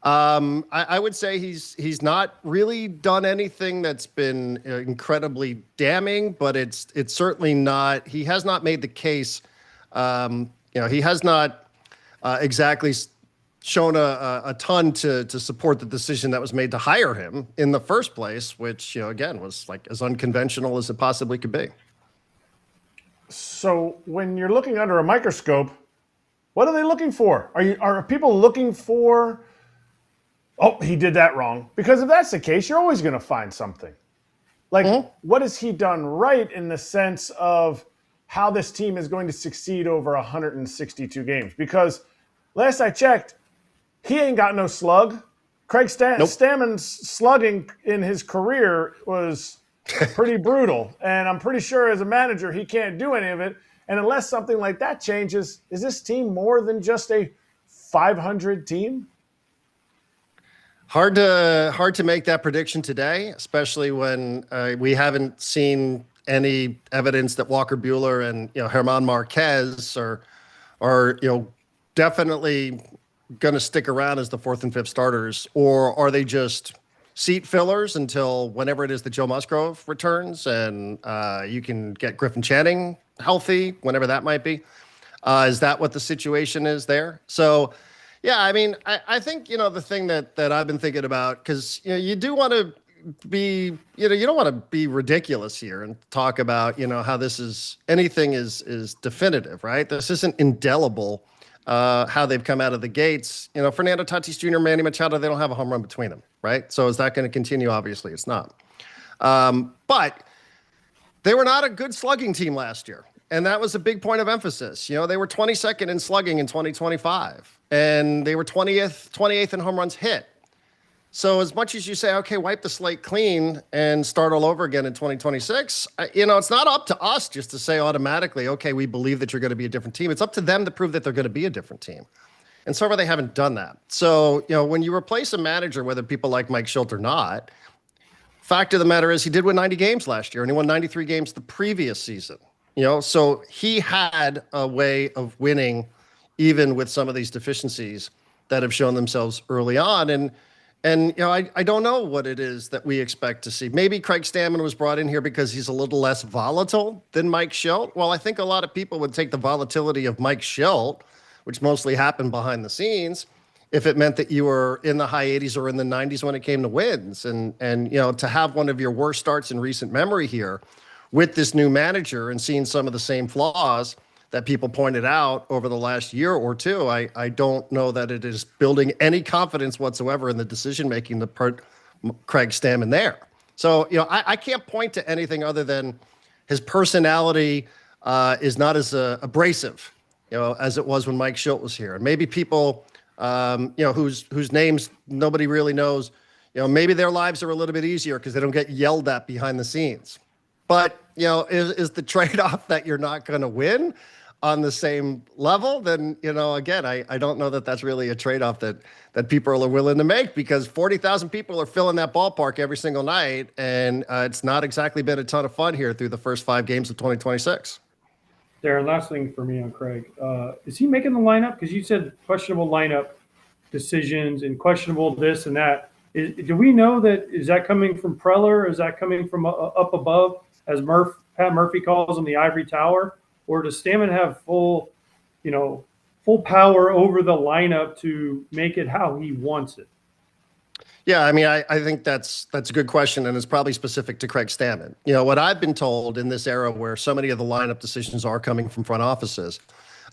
I would say he's not really done anything that's been incredibly damning, but it's certainly not. He has not made the case. He has not exactly shown a ton to support the decision that was made to hire him in the first place, which, again, was like as unconventional as it possibly could be. So when you're looking under a microscope, what are they looking for? Are people looking for, oh, he did that wrong? Because if that's the case, you're always going to find something. Like, what has he done right in the sense of how this team is going to succeed over 162 games? Because last I checked, he ain't got no slug. Craig Stammen's slugging in his career was pretty brutal. And I'm pretty sure as a manager, he can't do any of it. And unless something like that changes, is this team more than just a 500 team? Hard to make that prediction today, especially when we haven't seen any evidence that Walker Buehler and German Marquez are definitely going to stick around as the 4th and 5th starters, or are they just seat fillers until whenever it is that Joe Musgrove returns and you can get Griffin Channing healthy, whenever that might be? Is that what the situation is there? So, yeah, I mean, I think, the thing that I've been thinking about, because, you do want to be, you don't want to be ridiculous here and talk about, how this is, anything is definitive, right? This isn't indelible. How they've come out of the gates. Fernando Tatis Jr., Manny Machado, they don't have a home run between them, right? So is that going to continue? Obviously, it's not. But they were not a good slugging team last year, and that was a big point of emphasis. They were 22nd in slugging in 2025, and they were 28th in home runs hit. So as much as you say, okay, wipe the slate clean and start all over again in 2026, it's not up to us just to say automatically, okay, we believe that you're going to be a different team. It's up to them to prove that they're going to be a different team. And so far, they haven't done that. So, when you replace a manager, whether people like Mike Shildt or not, fact of the matter is he did win 90 games last year, and he won 93 games the previous season. So he had a way of winning even with some of these deficiencies that have shown themselves early on. And I don't know what it is that we expect to see. Maybe Craig Stammen was brought in here because he's a little less volatile than Mike Shildt. Well, I think a lot of people would take the volatility of Mike Shildt, which mostly happened behind the scenes, if it meant that you were in the high 80s or in the 90s when it came to wins. And to have one of your worst starts in recent memory here with this new manager and seeing some of the same flaws that people pointed out over the last year or two, I don't know that it is building any confidence whatsoever in the decision-making to put Craig Stammen there. So, I can't point to anything other than his personality is not as abrasive, as it was when Mike Shildt was here. And maybe people, whose names nobody really knows, maybe their lives are a little bit easier because they don't get yelled at behind the scenes. But, is the trade-off that you're not going to win on the same level? Then, again, I don't know that that's really a trade-off that people are willing to make, because 40,000 people are filling that ballpark every single night, and it's not exactly been a ton of fun here through the first 5 games of 2026. Darren, last thing for me on Craig. Is he making the lineup? Because you said questionable lineup decisions and questionable this and that. Do we know that? Is that coming from Preller? Is that coming from up above, as Pat Murphy calls him, the ivory tower? Or does Stammen have full power over the lineup to make it how he wants it? Yeah, I mean, I think that's a good question, and it's probably specific to Craig Stammen. What I've been told in this era where so many of the lineup decisions are coming from front offices,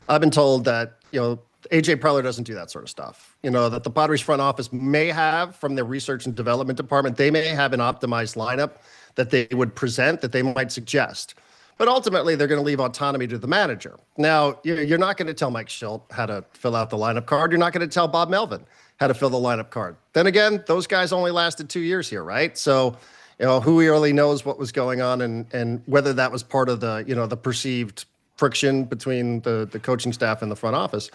I've been told that, AJ Preller doesn't do that sort of stuff. That the Padres front office may have, from their research and development department, they may have an optimized lineup that they would present, that they might suggest. But ultimately, they're going to leave autonomy to the manager. Now, you're not going to tell Mike Shildt how to fill out the lineup card. You're not going to tell Bob Melvin how to fill the lineup card. Then again, those guys only lasted 2 years here, right? So, who really knows what was going on and whether that was part of the, the perceived friction between the coaching staff and the front office.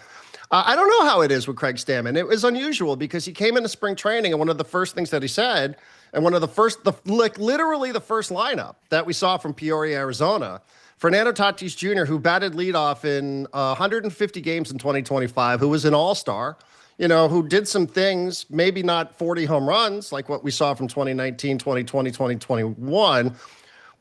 I don't know how it is with Craig Stammen. It was unusual because he came into spring training and one of the first things that he said, and one of the first, literally the first lineup that we saw from Peoria, Arizona, Fernando Tatis Jr., who batted leadoff in 150 games in 2025, who was an all-star, who did some things, maybe not 40 home runs like what we saw from 2019, 2020, 2021,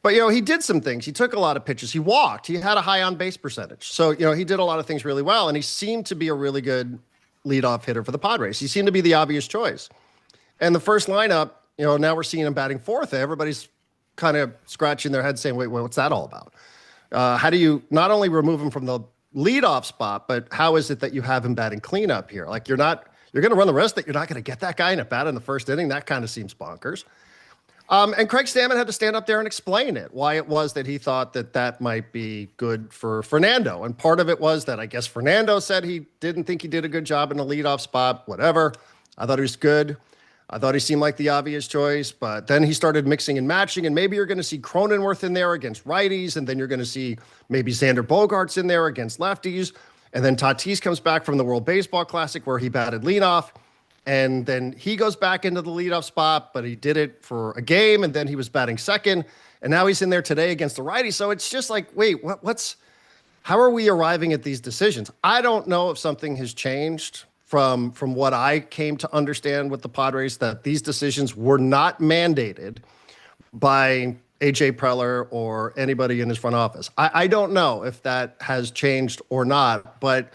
but, he did some things. He took a lot of pitches. He walked. He had a high on-base percentage. So, he did a lot of things really well, and he seemed to be a really good leadoff hitter for the Padres. He seemed to be the obvious choice. And the first lineup, now we're seeing him batting fourth. Everybody's kind of scratching their head saying, wait, what's that all about? How do you not only remove him from the leadoff spot, but how is it that you have him batting cleanup here? Like, you're going to run the risk that you're not going to get that guy in a bat in the first inning. That kind of seems bonkers. And Craig Stammen had to stand up there and explain why it was that he thought that might be good for Fernando. And part of it was that I guess Fernando said he didn't think he did a good job in the leadoff spot, whatever. I thought he was good. I thought he seemed like the obvious choice, but then he started mixing and matching, and maybe you're going to see Cronenworth in there against righties, and then you're going to see maybe Xander Bogaerts in there against lefties, and then Tatis comes back from the World Baseball Classic where he batted leadoff, and then he goes back into the leadoff spot, but he did it for a game, and then he was batting second, and now he's in there today against the righty. So it's just like, wait, how are we arriving at these decisions? I don't know if something has changed from what I came to understand with the Padres, that these decisions were not mandated by AJ Preller or anybody in his front office. I don't know if that has changed or not, but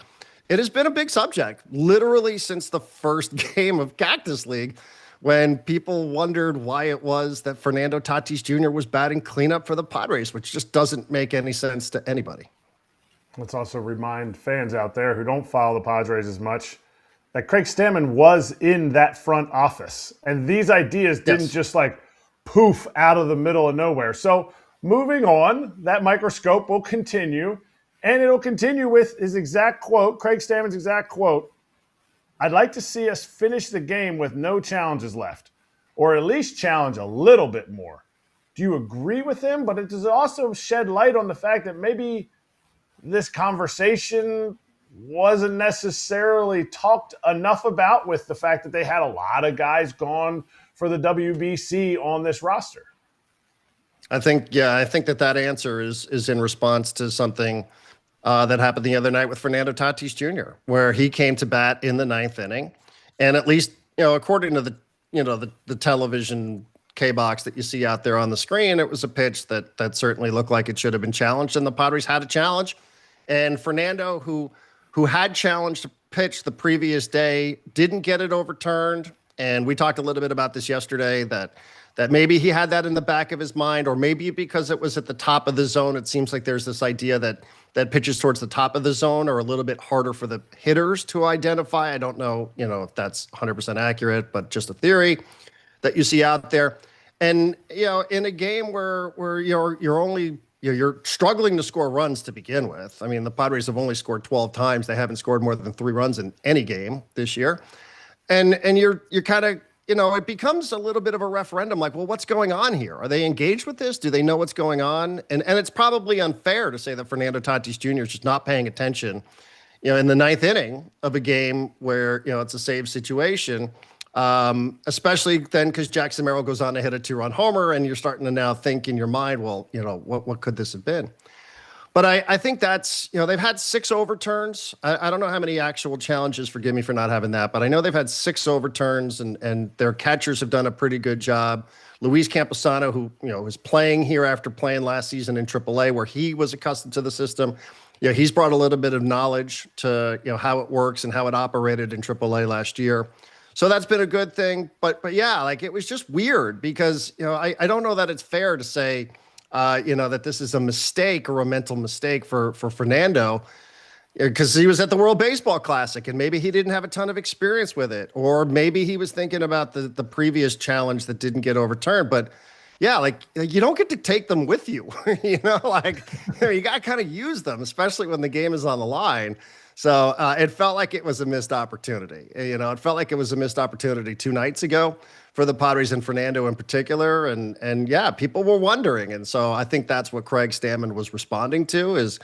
it has been a big subject, literally since the first game of Cactus League, when people wondered why it was that Fernando Tatis Jr. was batting cleanup for the Padres, which just doesn't make any sense to anybody. Let's also remind fans out there who don't follow the Padres as much that Craig Stammen was in that front office. And these ideas didn't just like poof out of the middle of nowhere. So moving on, that microscope will continue. And it'll continue with his exact quote, Craig Stammen's exact quote, "I'd like to see us finish the game with no challenges left, or at least challenge a little bit more." Do you agree with him? But it does also shed light on the fact that maybe this conversation wasn't necessarily talked enough about, with the fact that they had a lot of guys gone for the WBC on this roster. I think that answer is in response to something that happened the other night with Fernando Tatis Jr., where he came to bat in the ninth inning, and at least according to the television K box that you see out there on the screen, it was a pitch that certainly looked like it should have been challenged, and the Padres had a challenge, and Fernando, who had challenged a pitch the previous day, didn't get it overturned. And we talked a little bit about this yesterday, that maybe he had that in the back of his mind, or maybe because it was at the top of the zone. It seems like there's this idea that pitches towards the top of the zone are a little bit harder for the hitters to identify. I don't know, if that's 100% accurate, but just a theory that you see out there. And, in a game where you're struggling to score runs to begin with. I mean, the Padres have only scored 12 times. They haven't scored more than 3 runs in any game this year. And you're kind of, it becomes a little bit of a referendum, like, well, what's going on here? Are they engaged with this? Do they know what's going on? And it's probably unfair to say that Fernando Tatis Jr. is just not paying attention, in the ninth inning of a game where, it's a save situation. Especially then because Jackson Merrill goes on to hit a 2-run homer, and you're starting to now think in your mind, well, what could this have been? But I think that's, they've had 6 overturns. I don't know how many actual challenges, forgive me for not having that, but I know they've had 6 overturns, and their catchers have done a pretty good job. Luis Camposano, who, was playing here after playing last season in AAA, where he was accustomed to the system, he's brought a little bit of knowledge to, how it works and how it operated in AAA last year. So that's been a good thing. But yeah, like, it was just weird because, I don't know that it's fair to say, that this is a mistake or a mental mistake for Fernando, because he was at the World Baseball Classic and maybe he didn't have a ton of experience with it, or maybe he was thinking about the previous challenge that didn't get overturned. But yeah, like you don't get to take them with you, you got to kind of use them, especially when the game is on the line. So it felt like it was a missed opportunity. It felt like it was a missed opportunity 2 nights ago for the Padres and Fernando in particular. And yeah, people were wondering. And so I think that's what Craig Stammen was responding to is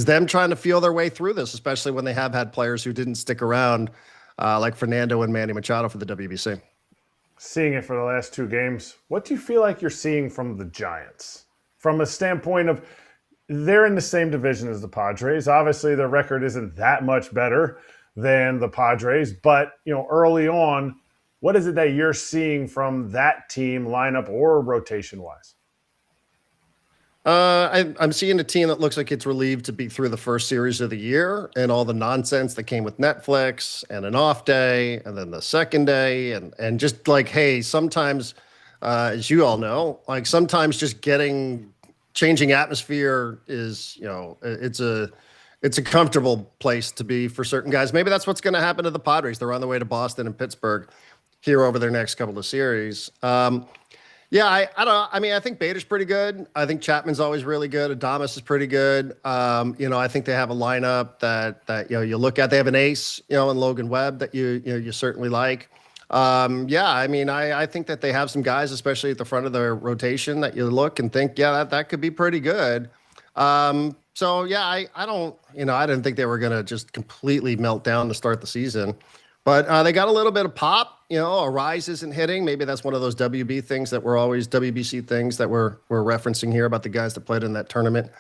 them trying to feel their way through this, especially when they have had players who didn't stick around like Fernando and Manny Machado for the WBC. Seeing it for the last 2 games, what do you feel like you're seeing from the Giants? From a standpoint of they're in the same division as the Padres. Obviously, their record isn't that much better than the Padres, but early on, what is it that you're seeing from that team lineup or rotation-wise? I'm seeing a team that looks like it's relieved to be through the first series of the year and all the nonsense that came with Netflix and an off day and then the second day and just like, hey, sometimes, as you all know, like sometimes just changing atmosphere is, it's a comfortable place to be for certain guys. Maybe that's what's going to happen to the Padres. They're on the way to Boston and Pittsburgh here over their next couple of series. Yeah, I don't know. I mean, I think Bader's pretty good. I think Chapman's always really good. Adames is pretty good. I think they have a lineup that you look at. They have an ace, in Logan Webb that you certainly like. Yeah, I mean, I think that they have some guys, especially at the front of their rotation, that you look and think, yeah, that could be pretty good. So yeah, I don't, I didn't think they were going to just completely melt down to start the season. But they got a little bit of pop. A rise isn't hitting. Maybe that's one of those WBC things that we're referencing here about the guys that played in that tournament.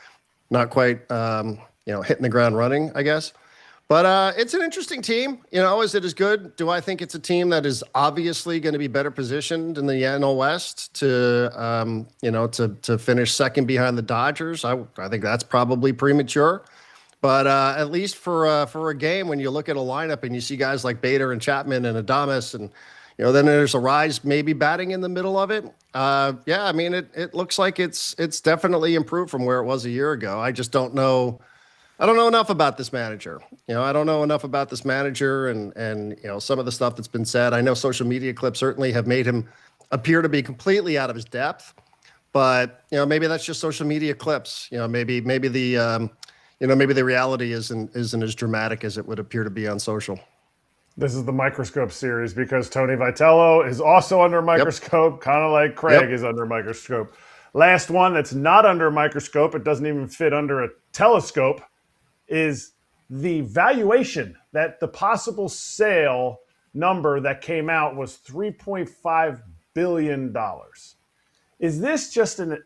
Not quite, hitting the ground running, I guess. But it's an interesting team. Is it as good? Do I think it's a team that is obviously going to be better positioned in the NL West to finish second behind the Dodgers? I think that's probably premature. But at least for a game, when you look at a lineup and you see guys like Bader and Chapman and Adames, and then there's a rise maybe batting in the middle of it. Yeah, I mean it looks like it's definitely improved from where it was a year ago. I just don't know. I don't know enough about this manager. I don't know enough about this manager and some of the stuff that's been said. I know social media clips certainly have made him appear to be completely out of his depth. But maybe that's just social media clips. Maybe the maybe the reality isn't as dramatic as it would appear to be on social. This is the microscope series because Tony Vitello is also under a microscope, kind of like Craig is under a microscope. Last one that's not under a microscope, it doesn't even fit under a telescope, is the valuation that the possible sale number that came out was $3.5 billion. Is this just an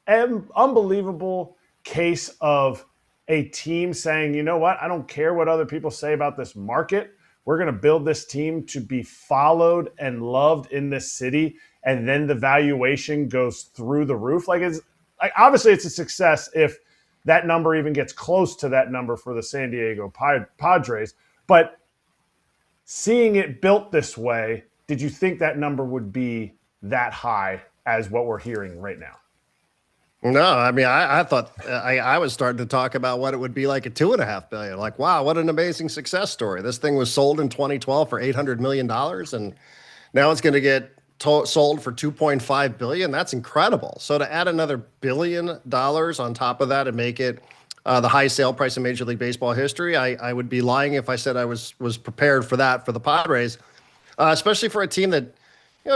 unbelievable case of a team saying, you know what, I don't care what other people say about this market. We're going to build this team to be followed and loved in this city, and then the valuation goes through the roof? Obviously it's a success if that number even gets close to that number for the San Diego Padres. But seeing it built this way, did you think that number would be that high as what we're hearing right now? No, I mean, I thought I was starting to talk about what it would be like at $2.5 billion. Like, wow, what an amazing success story. This thing was sold in 2012 for $800 million, and now it's going to get sold for $2.5 billion. That's incredible. So to add another $1 billion on top of that and make it the highest sale price in Major League Baseball history, I would be lying if I said I was prepared for that for the Padres, especially for a team that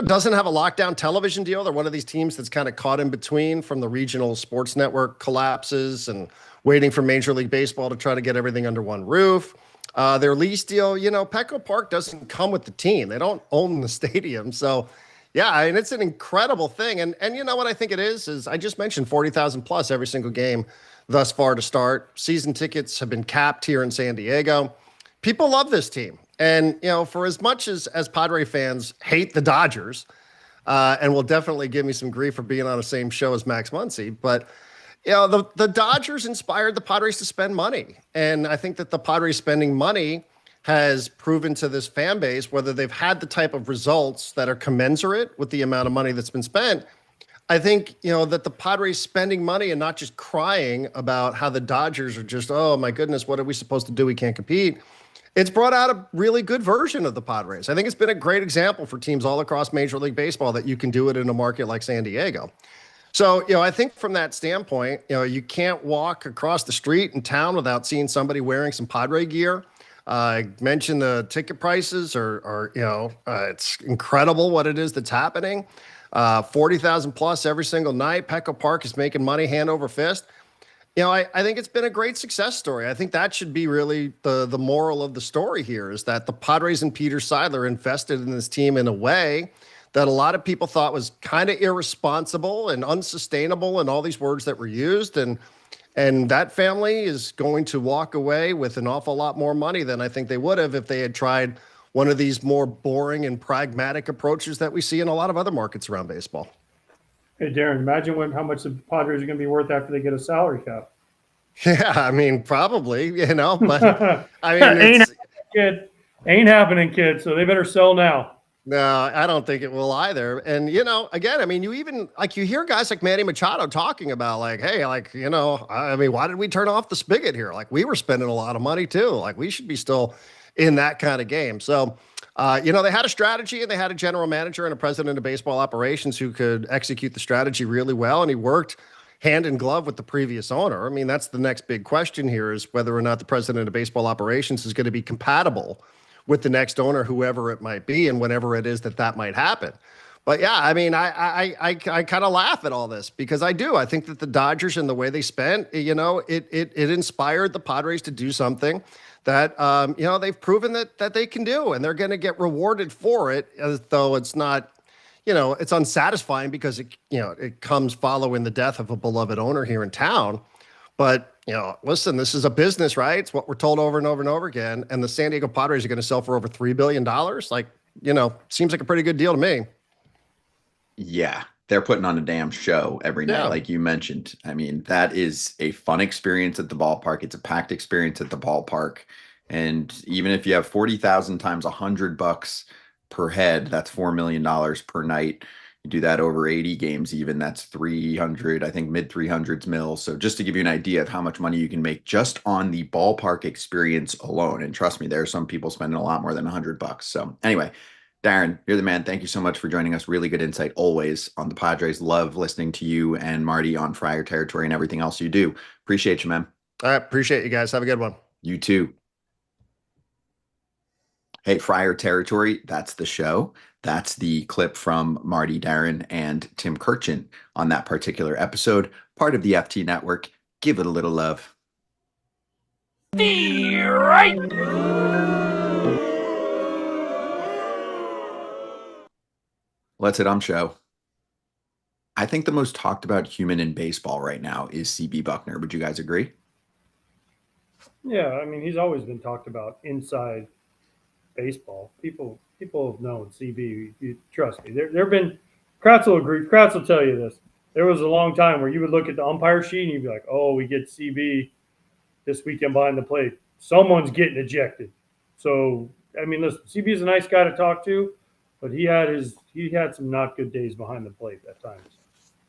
doesn't have a lockdown television deal. They're one of these teams that's kind of caught in between from the regional sports network collapses and waiting for Major League Baseball to try to get everything under one roof. Their lease deal, Petco Park doesn't come with the team. They don't own the stadium. So, yeah, I mean, it's an incredible thing. And you know what I think it is I just mentioned 40,000 plus every single game thus far to start. Season tickets have been capped here in San Diego. People love this team. And, for as much as Padre fans hate the Dodgers, and will definitely give me some grief for being on the same show as Max Muncy, but, the Dodgers inspired the Padres to spend money. And I think that the Padres spending money has proven to this fan base, whether they've had the type of results that are commensurate with the amount of money that's been spent. I think, that the Padres spending money and not just crying about how the Dodgers are just, oh my goodness, what are we supposed to do? We can't compete. It's brought out a really good version of the Padres. I think it's been a great example for teams all across Major League Baseball that you can do it in a market like San Diego. So, I think from that standpoint, you can't walk across the street in town without seeing somebody wearing some Padre gear. I mentioned the ticket prices are it's incredible what it is that's happening. 40,000 plus every single night. Petco Park is making money hand over fist. I think it's been a great success story. I think that should be really the moral of the story here, is that the Padres and Peter Seidler invested in this team in a way that a lot of people thought was kind of irresponsible and unsustainable, and all these words that were used. And that family is going to walk away with an awful lot more money than I think they would have if they had tried one of these more boring and pragmatic approaches that we see in a lot of other markets around baseball. Hey, Darren, imagine how much the Padres are going to be worth after they get a salary cap. Yeah, I mean, probably, but I mean, ain't happening, kid. So they better sell now. No, I don't think it will either. And, again, I mean, you hear guys like Manny Machado talking about hey, I mean, why did we turn off the spigot here? We were spending a lot of money too. We should be still in that kind of game. So, they had a strategy, and they had a general manager and a president of baseball operations who could execute the strategy really well. And he worked hand in glove with the previous owner. I mean, that's the next big question here, is whether or not the president of baseball operations is going to be compatible with the next owner, whoever it might be, and whenever it is that might happen. But yeah, I mean, I kind of laugh at all this, because I think that the Dodgers and the way they spent, it inspired the Padres to do something that, they've proven that they can do, and they're going to get rewarded for it, as though it's not, it's unsatisfying because it comes following the death of a beloved owner here in town. But, listen, this is a business, right? It's what we're told over and over and over again. And the San Diego Padres are going to sell for over $3 billion. Seems like a pretty good deal to me. Yeah, they're putting on a damn show every night, like you mentioned. I mean, that is a fun experience at the ballpark. It's a packed experience at the ballpark. And even if you have 40,000 times $100 per head, that's $4 million per night. You do that over 80 games, even that's 300, I think mid 300s mil. So just to give you an idea of how much money you can make just on the ballpark experience alone. And trust me, there are some people spending a lot more than $100. So anyway, Darren, you're the man. Thank you so much for joining us. Really good insight always on the Padres. Love listening to you and Marty on Friar Territory and everything else you do. Appreciate you, man. All right. Appreciate you guys. Have a good one. You too. Hey, Friar Territory, that's the show. That's the clip from Marty, Darren, and Tim Kirchin on that particular episode, part of the FT Network. Give it a little love. Right. Let's hit show. I think the most talked about human in baseball right now is CB Bucknor. Would you guys agree? Yeah, I mean, he's always been talked about inside baseball. People have known CB. You trust me. There have been, Kratz will agree. Kratz will tell you this. There was a long time where you would look at the umpire sheet and you'd be like, "Oh, we get CB this weekend behind the plate. Someone's getting ejected." So I mean, listen, CB is a nice guy to talk to, but he had some not good days behind the plate at times.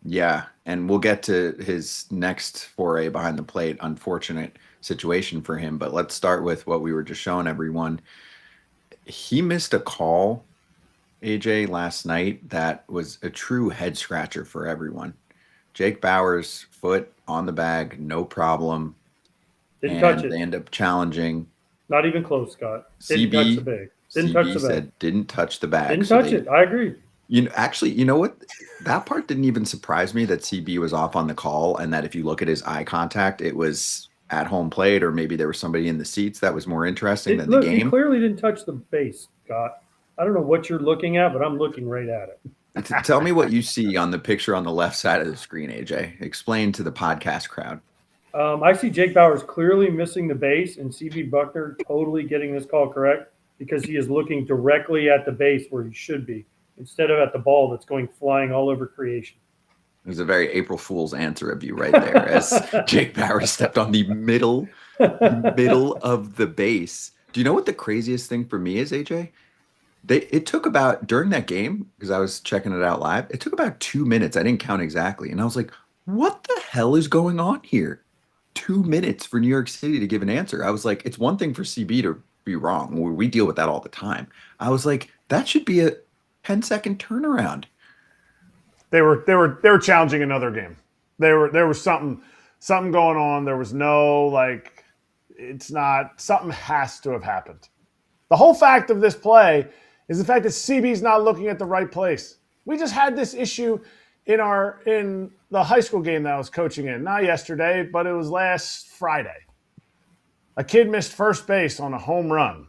Yeah, and we'll get to his next foray behind the plate. Unfortunate situation for him, but let's start with what we were just showing everyone. He missed a call, AJ, last night that was a true head scratcher for everyone. Jake Bauers' foot on the bag, no problem. Didn't touch it. They end up challenging. Not even close, Scott. Didn't touch the bag. Didn't touch the bag. Didn't touch the bag. Didn't touch it. I agree. Actually, you know what? That part didn't even surprise me, that CB was off on the call, and that if you look at his eye contact, it was at home plate, or maybe there was somebody in the seats that was more interesting than the game. He clearly didn't touch the base, Scott. I don't know what you're looking at, but I'm looking right at it. Tell me what you see on the picture on the left side of the screen, AJ. Explain to the podcast crowd. I see Jake Bauers clearly missing the base, and CB Bucknor totally getting this call correct, because he is looking directly at the base where he should be, instead of at the ball that's going flying all over creation. It was a very April Fool's answer of you right there, as Jake Bauers stepped on the middle of the base. Do you know what the craziest thing for me is, AJ? It took about, during that game, because I was checking it out live, it took about 2 minutes. I didn't count exactly. And I was like, what the hell is going on here? 2 minutes for New York City to give an answer. I was like, it's one thing for CB to be wrong. We deal with that all the time. I was like, that should be a 10-second turnaround. They were challenging another game. There was something going on. There was no something has to have happened. The whole fact of this play is the fact that CB's not looking at the right place. We just had this issue in the high school game that I was coaching in, not yesterday, but it was last Friday. A kid missed first base on a home run.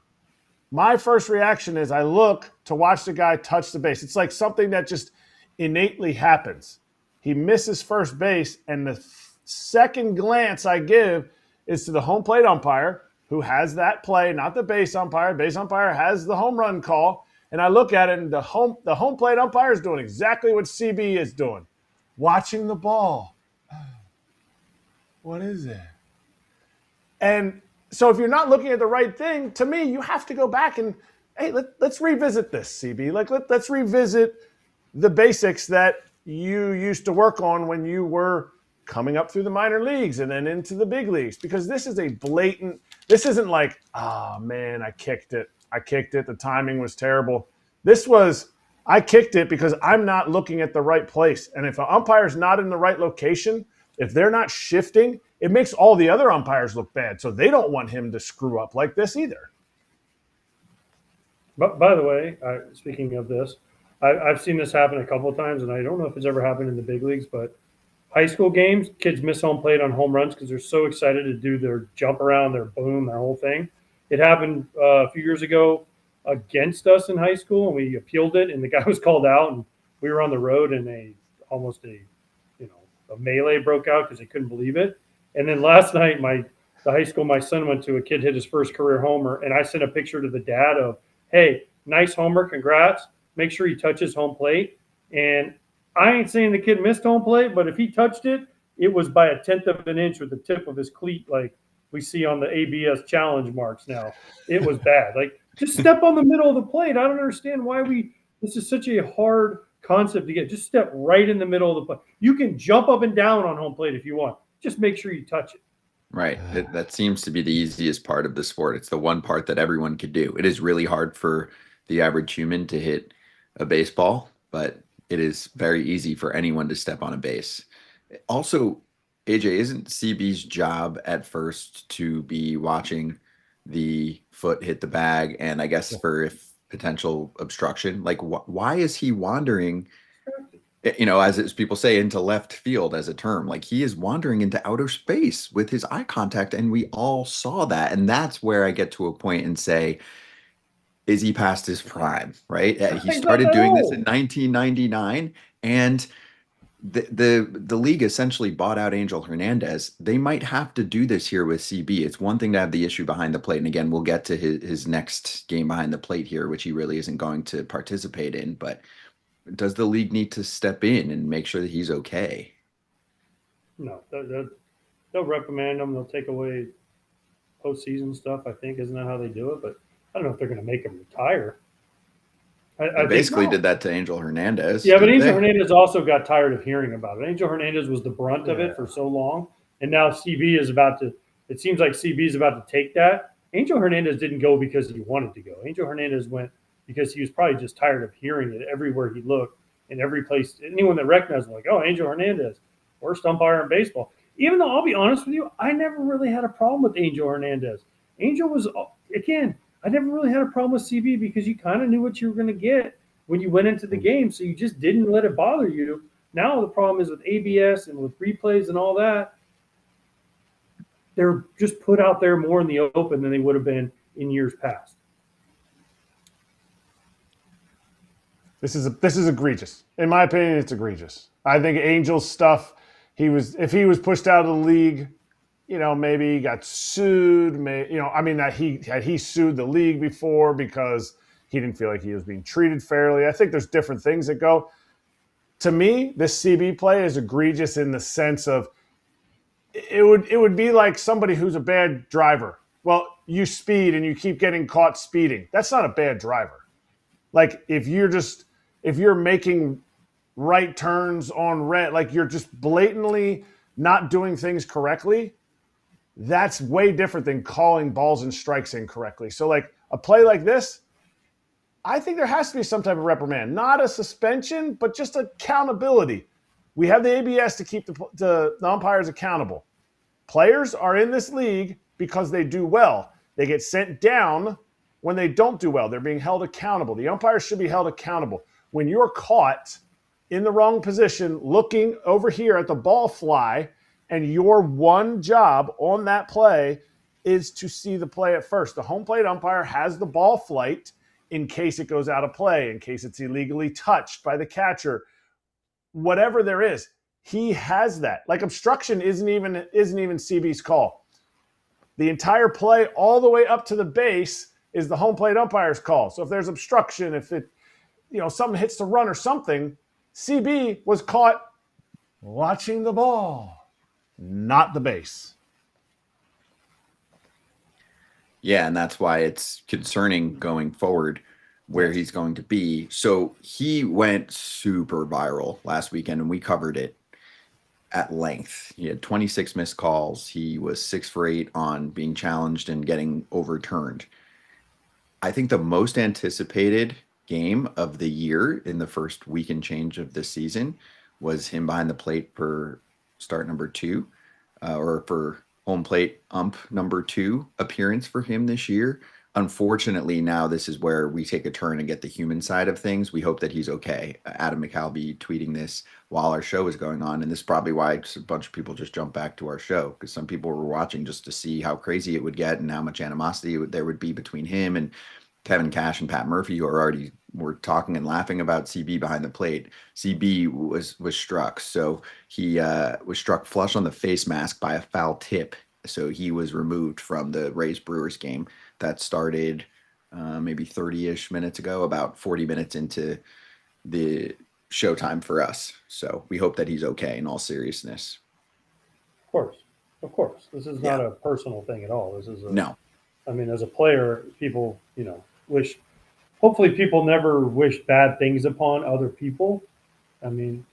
My first reaction is I look to watch the guy touch the base. It's like something that just innately happens. He misses first base, and the second glance I give is to the home plate umpire, who has that play, not the base umpire. Base umpire has the home run call. And I look at it, and the home plate umpire is doing exactly what CB is doing, watching the ball. What is it? And so if you're not looking at the right thing, to me, you have to go back and, hey, let's revisit this, CB. Let's revisit the basics that you used to work on when you were coming up through the minor leagues and then into the big leagues. Because this is a blatant – this isn't like, oh, man, I kicked it. The timing was terrible. This was, I kicked it because I'm not looking at the right place. And if an umpire's not in the right location, if they're not shifting, it makes all the other umpires look bad. So they don't want him to screw up like this either. But by the way, speaking of this, I've seen this happen a couple of times, and I don't know if it's ever happened in the big leagues, but high school games, kids miss home plate on home runs because they're so excited to do their jump around, their boom, their whole thing. It happened a few years ago against us in high school, and we appealed it, and the guy was called out, and we were on the road, and almost a melee broke out because they couldn't believe it. And then last night, the high school my son went to, a kid hit his first career homer, and I sent a picture to the dad of, hey, nice homer, congrats. Make sure he touches home plate. And I ain't saying the kid missed home plate, but if he touched it, it was by 1/10 of an inch with the tip of his cleat, like we see on the ABS challenge marks now. It was bad. Like, just step on the middle of the plate. I don't understand why this is such a hard concept to get. Just step right in the middle of the plate. You can jump up and down on home plate if you want. Just make sure you touch it. Right. That seems to be the easiest part of the sport. It's the one part that everyone could do. It is really hard for the average human to hit a baseball, but it is very easy for anyone to step on a base. Also, AJ, isn't CB's job at first to be watching the foot hit the bag and I guess for if potential obstruction? Like, why is he wandering, as people say, into left field as a term? Like, he is wandering into outer space with his eye contact, and we all saw that. And that's where I get to a point and say, is he past his prime, right? He started doing this in 1999, and the league essentially bought out Angel Hernandez. They might have to do this here with CB. It's one thing to have the issue behind the plate. And again, we'll get to his next game behind the plate here, which he really isn't going to participate in. But does the league need to step in and make sure that he's okay? No, they'll reprimand him. They'll take away postseason stuff, I think. Isn't that how they do it? But I don't know if they're going to make him retire. I basically did that to Angel Hernandez. Yeah, but Angel Hernandez also got tired of hearing about it. Angel Hernandez was the brunt of it for so long, and now CB is about to – it seems like CB is about to take that. Angel Hernandez didn't go because he wanted to go. Angel Hernandez went because he was probably just tired of hearing it everywhere he looked, in every place. Anyone that recognized him, like, oh, Angel Hernandez, worst umpire in baseball. Even though, I'll be honest with you, I never really had a problem with Angel Hernandez. Angel was – again – I never really had a problem with CB because you kind of knew what you were going to get when you went into the game, so you just didn't let it bother you. Now the problem is with ABS and with replays and all that, they're just put out there more in the open than they would have been in years past. This is egregious. In my opinion, it's egregious. I think Angel's stuff, if he was pushed out of the league, maybe he got sued. He sued the league before because he didn't feel like he was being treated fairly. I think there's different things that go. To me, this CB play is egregious in the sense of it would be like somebody who's a bad driver. Well, you speed and you keep getting caught speeding. That's not a bad driver. Like if you're making right turns on red, like you're just blatantly not doing things correctly, that's way different than calling balls and strikes incorrectly. So like a play like this, I think there has to be some type of reprimand, not a suspension, but just accountability. We have the ABS to keep the umpires accountable. Players are in this league because they do well. They get sent down when they don't do well. They're being held accountable. The umpires should be held accountable. When you're caught in the wrong position, looking over here at the ball fly, and your one job on that play is to see the play at first. The home plate umpire has the ball flight in case it goes out of play, in case it's illegally touched by the catcher, whatever there is. He has that. Like obstruction isn't even CB's call. The entire play all the way up to the base is the home plate umpire's call. So if there's obstruction, if it, something hits the run or something, CB was caught watching the ball, not the base. Yeah, and that's why it's concerning going forward where he's going to be. So he went super viral last weekend, and we covered it at length. He had 26 missed calls. He was 6 for 8 on being challenged and getting overturned. I think the most anticipated game of the year in the first week and change of this season was him behind the plate for start number 2, or for home plate ump number 2 appearance for him this year. Unfortunately, now this is where we take a turn and get the human side of things. We hope that he's okay. Adam McAlvey tweeting this while our show is going on, and this is probably why a bunch of people just jumped back to our show, because some people were watching just to see how crazy it would get and how much animosity there would be between him and Kevin Cash and Pat Murphy, who were talking and laughing about CB behind the plate. CB was struck. So he was struck flush on the face mask by a foul tip. So he was removed from the Rays Brewers game that started maybe 30-ish minutes ago, about 40 minutes into the showtime for us. So we hope that he's okay in all seriousness. Of course. This is not a personal thing at all. This is no. I mean, as a player, people, hopefully people never wish bad things upon other people. I mean,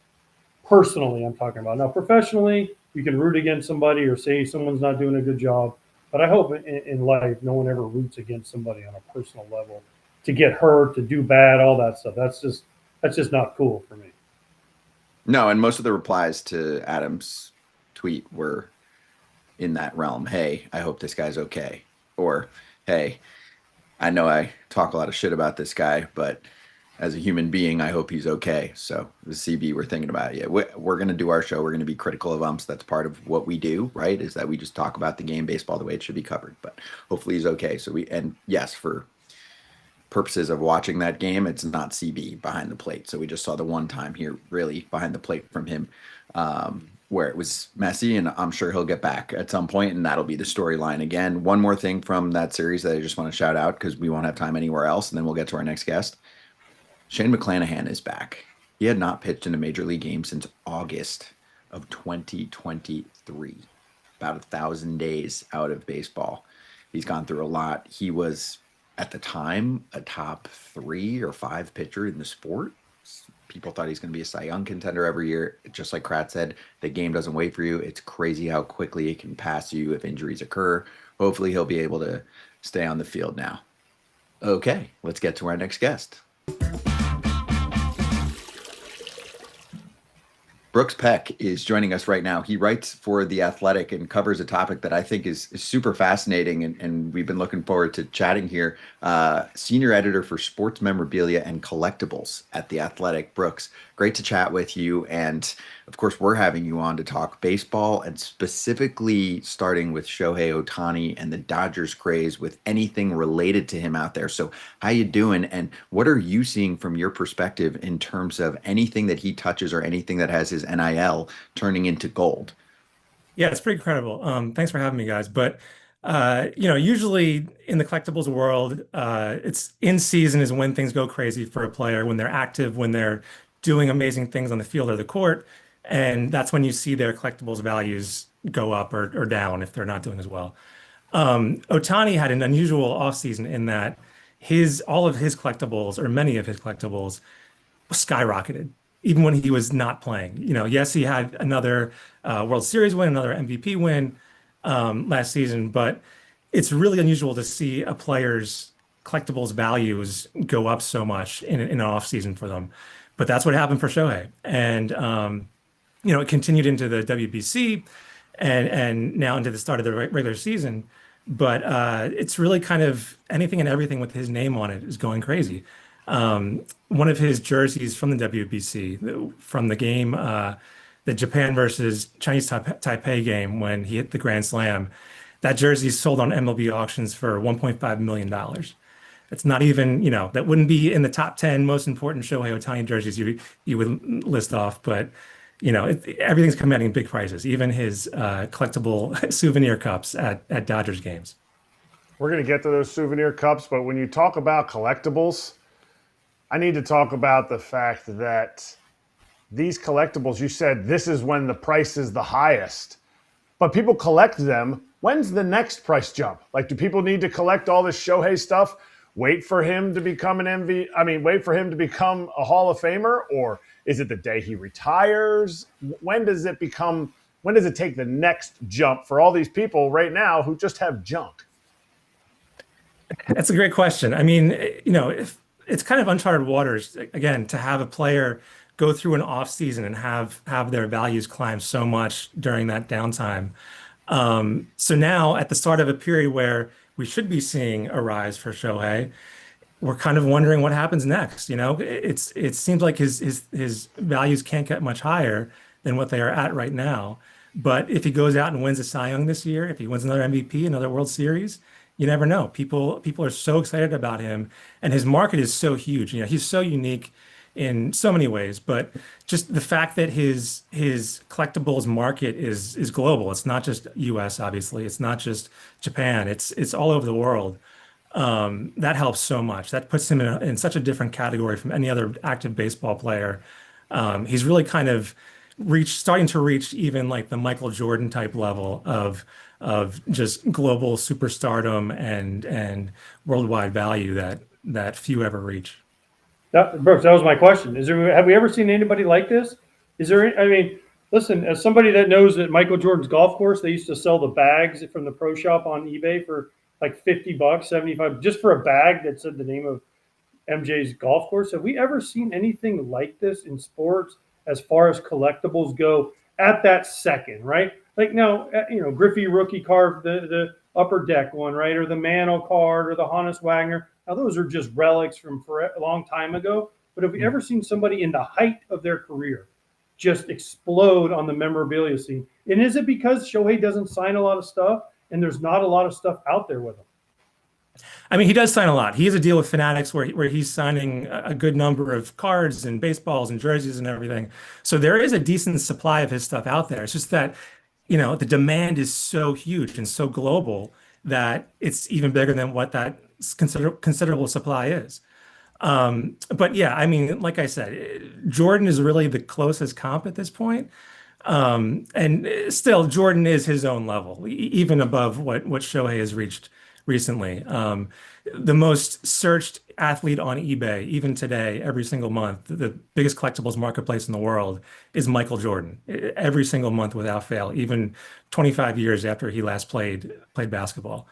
personally, I'm talking about. Now, professionally, you can root against somebody or say someone's not doing a good job. But I hope in life, no one ever roots against somebody on a personal level to get hurt, to do bad, all that stuff. That's just not cool for me. No, and most of the replies to Adam's tweet were in that realm. Hey, I hope this guy's okay. Or, hey, I know I talk a lot of shit about this guy, but as a human being, I hope he's okay. So the CB, we're thinking about it. We're going to do our show. We're going to be critical of umps. That's part of what we do, right? Is that we just talk about the game, baseball, the way it should be covered. But hopefully he's okay. And yes, for purposes of watching that game, it's not CB behind the plate. So we just saw the one time here really behind the plate from him, where it was messy, and I'm sure he'll get back at some point, and that'll be the storyline again. One more thing from that series that I just want to shout out, because we won't have time anywhere else, and then we'll get to our next guest. Shane McClanahan is back. He had not pitched in a major league game since August of 2023. About 1,000 days out of baseball. He's gone through a lot. He was, at the time, a top 3 or 5 pitcher in the sport. People thought he's going to be a Cy Young contender every year. Just like Kratz said, the game doesn't wait for you. It's crazy how quickly it can pass you if injuries occur. Hopefully he'll be able to stay on the field now. Okay, let's get to our next guest. Brooks Peck is joining us right now. He writes for The Athletic and covers a topic that I think is super fascinating, and we've been looking forward to chatting here. Senior editor for sports memorabilia and collectibles at The Athletic. Brooks, great to chat with you. And of course, we're having you on to talk baseball, and specifically starting with Shohei Ohtani and the Dodgers craze with anything related to him out there. So how you doing? And what are you seeing from your perspective in terms of anything that he touches or anything that has his NIL turning into gold? Yeah, it's pretty incredible. Thanks for having me, guys. But usually in the collectibles world, it's in season is when things go crazy for a player, when they're active, when they're doing amazing things on the field or the court. And that's when you see their collectibles values go up or down if they're not doing as well. Ohtani had an unusual offseason in that all of his collectibles, or many of his collectibles, skyrocketed, even when he was not playing. Yes, he had another World Series win, another MVP win last season, but it's really unusual to see a player's collectibles values go up so much in an off season for them. But that's what happened for Shohei. And, it continued into the WBC and now into the start of the regular season. But it's really kind of anything and everything with his name on it is going crazy. One of his jerseys from the WBC, from the game, the Japan versus Chinese Taipei game when he hit the Grand Slam, that jersey sold on MLB auctions for $1.5 million. It's not even, that wouldn't be in the top 10 most important Shohei Ohtani jerseys you would list off, but everything's commanding big prices, even his collectible souvenir cups at Dodgers games. We're going to get to those souvenir cups, but when you talk about collectibles, I need to talk about the fact that these collectibles, you said this is when the price is the highest, but people collect them. When's the next price jump? Like, do people need to collect all this Shohei stuff, wait for him to become wait for him to become a Hall of Famer? Or is it the day he retires? When does it take the next jump for all these people right now who just have junk? That's a great question. I mean, if it's kind of uncharted waters, again, to have a player go through an off season and have their values climb so much during that downtime. So now at the start of a period where we should be seeing a rise for Shohei, we're kind of wondering what happens next. It seems like his values can't get much higher than what they are at right now. But if he goes out and wins a Cy Young this year, if he wins another MVP, another World Series, you never know. People are so excited about him, and his market is so huge. He's so unique in so many ways, but just the fact that his collectibles market is global. It's not just US, obviously. It's not just Japan. It's all over the world. That helps so much. That puts him in such a different category from any other active baseball player. He's really kind of starting to reach even like the Michael Jordan type level of just global superstardom and worldwide value that few ever reach. Brooks, that was my question. Have we ever seen anybody like this? Listen, as somebody that knows that Michael Jordan's golf course, they used to sell the bags from the pro shop on eBay for like $50, 75, just for a bag that said the name of MJ's golf course. Have we ever seen anything like this in sports as far as collectibles go at that second, right? Like now, Griffey rookie card, the upper deck one, right? Or the Mantle card or the Honus Wagner. Now, those are just relics from a long time ago. But have we ever seen somebody in the height of their career just explode on the memorabilia scene? And is it because Shohei doesn't sign a lot of stuff and there's not a lot of stuff out there with him? I mean, he does sign a lot. He has a deal with Fanatics where he's signing a good number of cards and baseballs and jerseys and everything. So there is a decent supply of his stuff out there. It's just that, the demand is so huge and so global that it's even bigger than what that considerable supply is. But yeah, I mean, like I said, Jordan is really the closest comp at this point. And still, Jordan is his own level, even above what Shohei has reached recently. The most searched athlete on eBay, even today, every single month, the biggest collectibles marketplace in the world is Michael Jordan. Every single month without fail, even 25 years after he last played basketball.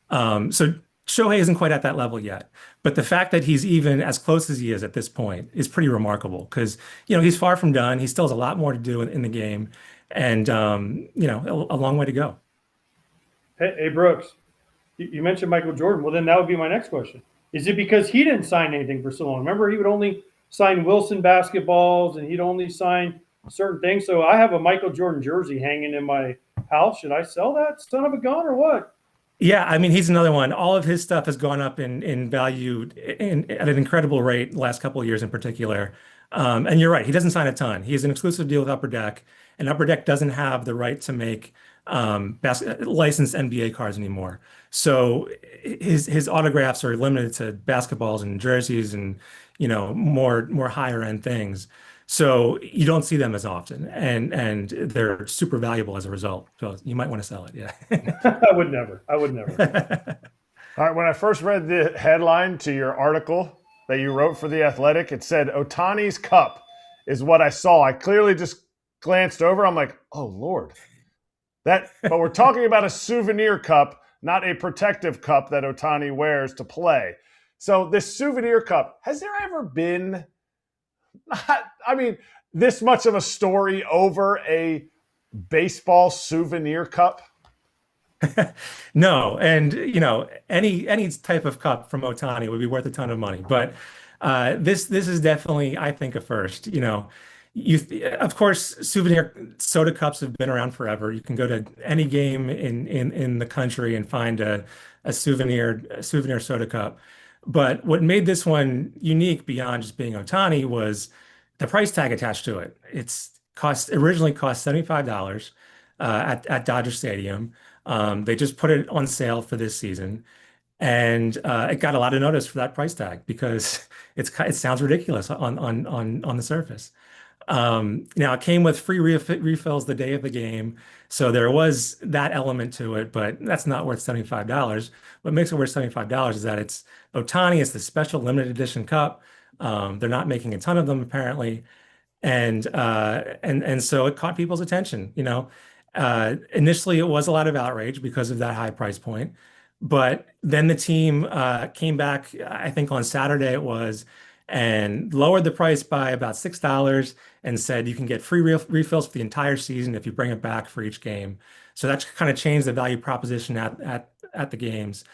So Shohei isn't quite at that level yet, but the fact that he's even as close as he is at this point is pretty remarkable because, he's far from done. He still has a lot more to do in the game and, a long way to go. Hey, Brooks, you mentioned Michael Jordan. Well, then that would be my next question. Is it because he didn't sign anything for so long? Remember, he would only sign Wilson basketballs and he'd only sign certain things. So I have a Michael Jordan jersey hanging in my house. Should I sell that son of a gun or what? Yeah, I mean, he's another one. All of his stuff has gone up in value at an incredible rate the last couple of years in particular. And you're right, he doesn't sign a ton. He has an exclusive deal with Upper Deck, and Upper Deck doesn't have the right to make licensed NBA cards anymore. So his autographs are limited to basketballs and jerseys and more higher end things. So you don't see them as often, and they're super valuable as a result. So you might want to sell it. Yeah. I would never. All right. When I first read the headline to your article that you wrote for The Athletic, it said Ohtani's cup is what I saw. I clearly just glanced over. I'm like, oh Lord, but we're talking about a souvenir cup, not a protective cup that Ohtani wears to play. So this souvenir cup, has there ever been, this much of a story over a baseball souvenir cup? No, and any type of cup from Ohtani would be worth a ton of money. But this is definitely, I think, a first. You of course, souvenir soda cups have been around forever. You can go to any game in the country and find a souvenir soda cup. But what made this one unique beyond just being Ohtani was the price tag attached to it. Originally cost $75 at Dodger Stadium. They just put it on sale for this season, and it got a lot of notice for that price tag because it sounds ridiculous on the surface. Now it came with free refills the day of the game, so there was that element to it, but that's not worth $75. What makes it worth $75 is that it's Ohtani. It's the special limited edition cup. They're not making a ton of them apparently, and so it caught people's attention. Initially, it was a lot of outrage because of that high price point. But then the team came back, I think on Saturday it was, and lowered the price by about $6 and said you can get free refills for the entire season if you bring it back for each game. So that's kind of changed the value proposition at the games.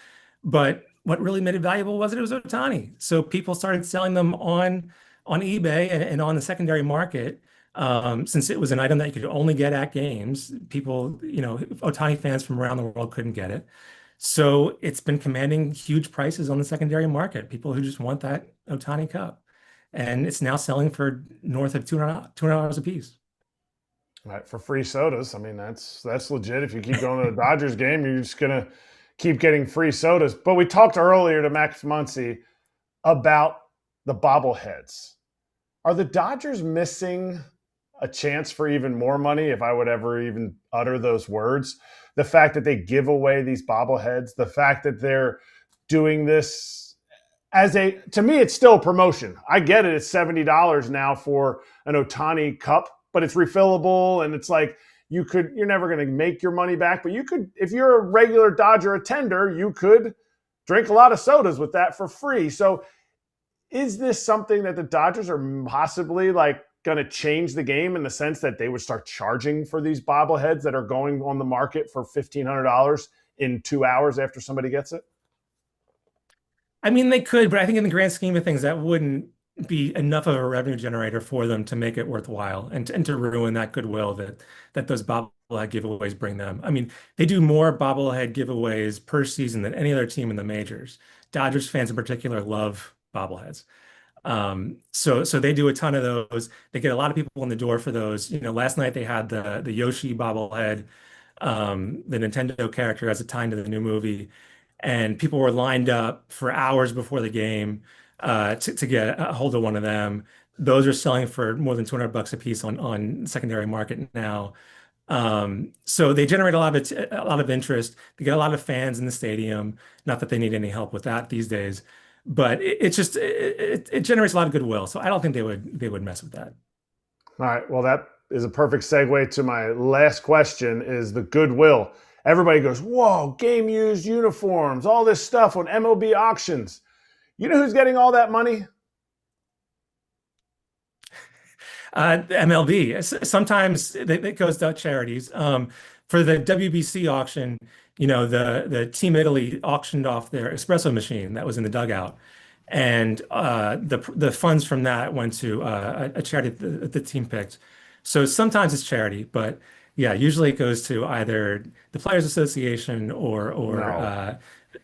But what really made it valuable was it was Ohtani. So people started selling them on eBay and on the secondary market. Since it was an item that you could only get at games, people, Ohtani fans from around the world couldn't get it. So it's been commanding huge prices on the secondary market, people who just want that Ohtani cup. And it's now selling for north of $200 a piece. Right, for free sodas. That's legit. If you keep going to the Dodgers game, you're just going to keep getting free sodas. But we talked earlier to Max Muncy about the bobbleheads. Are the Dodgers missing a chance for even more money, if I would ever even utter those words? The fact that they give away these bobbleheads, the fact that they're doing this to me, it's still a promotion. I get it. It's $70 now for an Ohtani cup, but it's refillable. And it's like, you're never going to make your money back, but you could, if you're a regular Dodger attender, you could drink a lot of sodas with that for free. So is this something that the Dodgers are possibly going to change the game in the sense that they would start charging for these bobbleheads that are going on the market for $1,500 in 2 hours after somebody gets it? They could, but I think in the grand scheme of things, that wouldn't be enough of a revenue generator for them to make it worthwhile and to ruin that goodwill that those bobblehead giveaways bring them. They do more bobblehead giveaways per season than any other team in the majors. Dodgers fans in particular love bobbleheads. So they do a ton of those. They get a lot of people in the door for those. Last night they had the Yoshi bobblehead, the Nintendo character as a tie to the new movie, and people were lined up for hours before the game to get a hold of one of them. Those are selling for more than $200 a piece on secondary market now. So they generate a lot of interest. They get a lot of fans in the stadium. Not that they need any help with that these days. But it generates a lot of goodwill, so I don't think they would mess with that. All right, well, that is a perfect segue to my last question: is the goodwill. Everybody goes, "Whoa, game used uniforms, all this stuff on MLB auctions." You know who's getting all that money? The MLB. Sometimes it goes to charities. For the WBC auction, the Team Italy auctioned off their espresso machine that was in the dugout, and the funds from that went to a charity the team picked. So sometimes it's charity, but yeah, usually it goes to either the Players Association or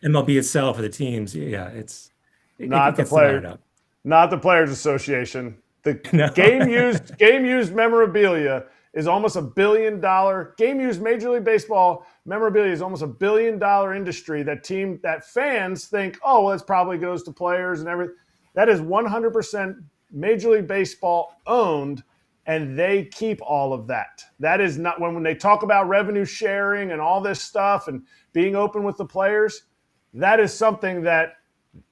MLB itself or the teams. Yeah, it not gets the player, divided up. Not the Players Association. The No. game used memorabilia is almost $1 billion. Game used Major League Baseball memorabilia is almost $1 billion industry that fans think, oh, well, it probably goes to players and everything. That is 100% Major League Baseball owned, and they keep all of that. That is not when they talk about revenue sharing and all this stuff and being open with the players. That is something that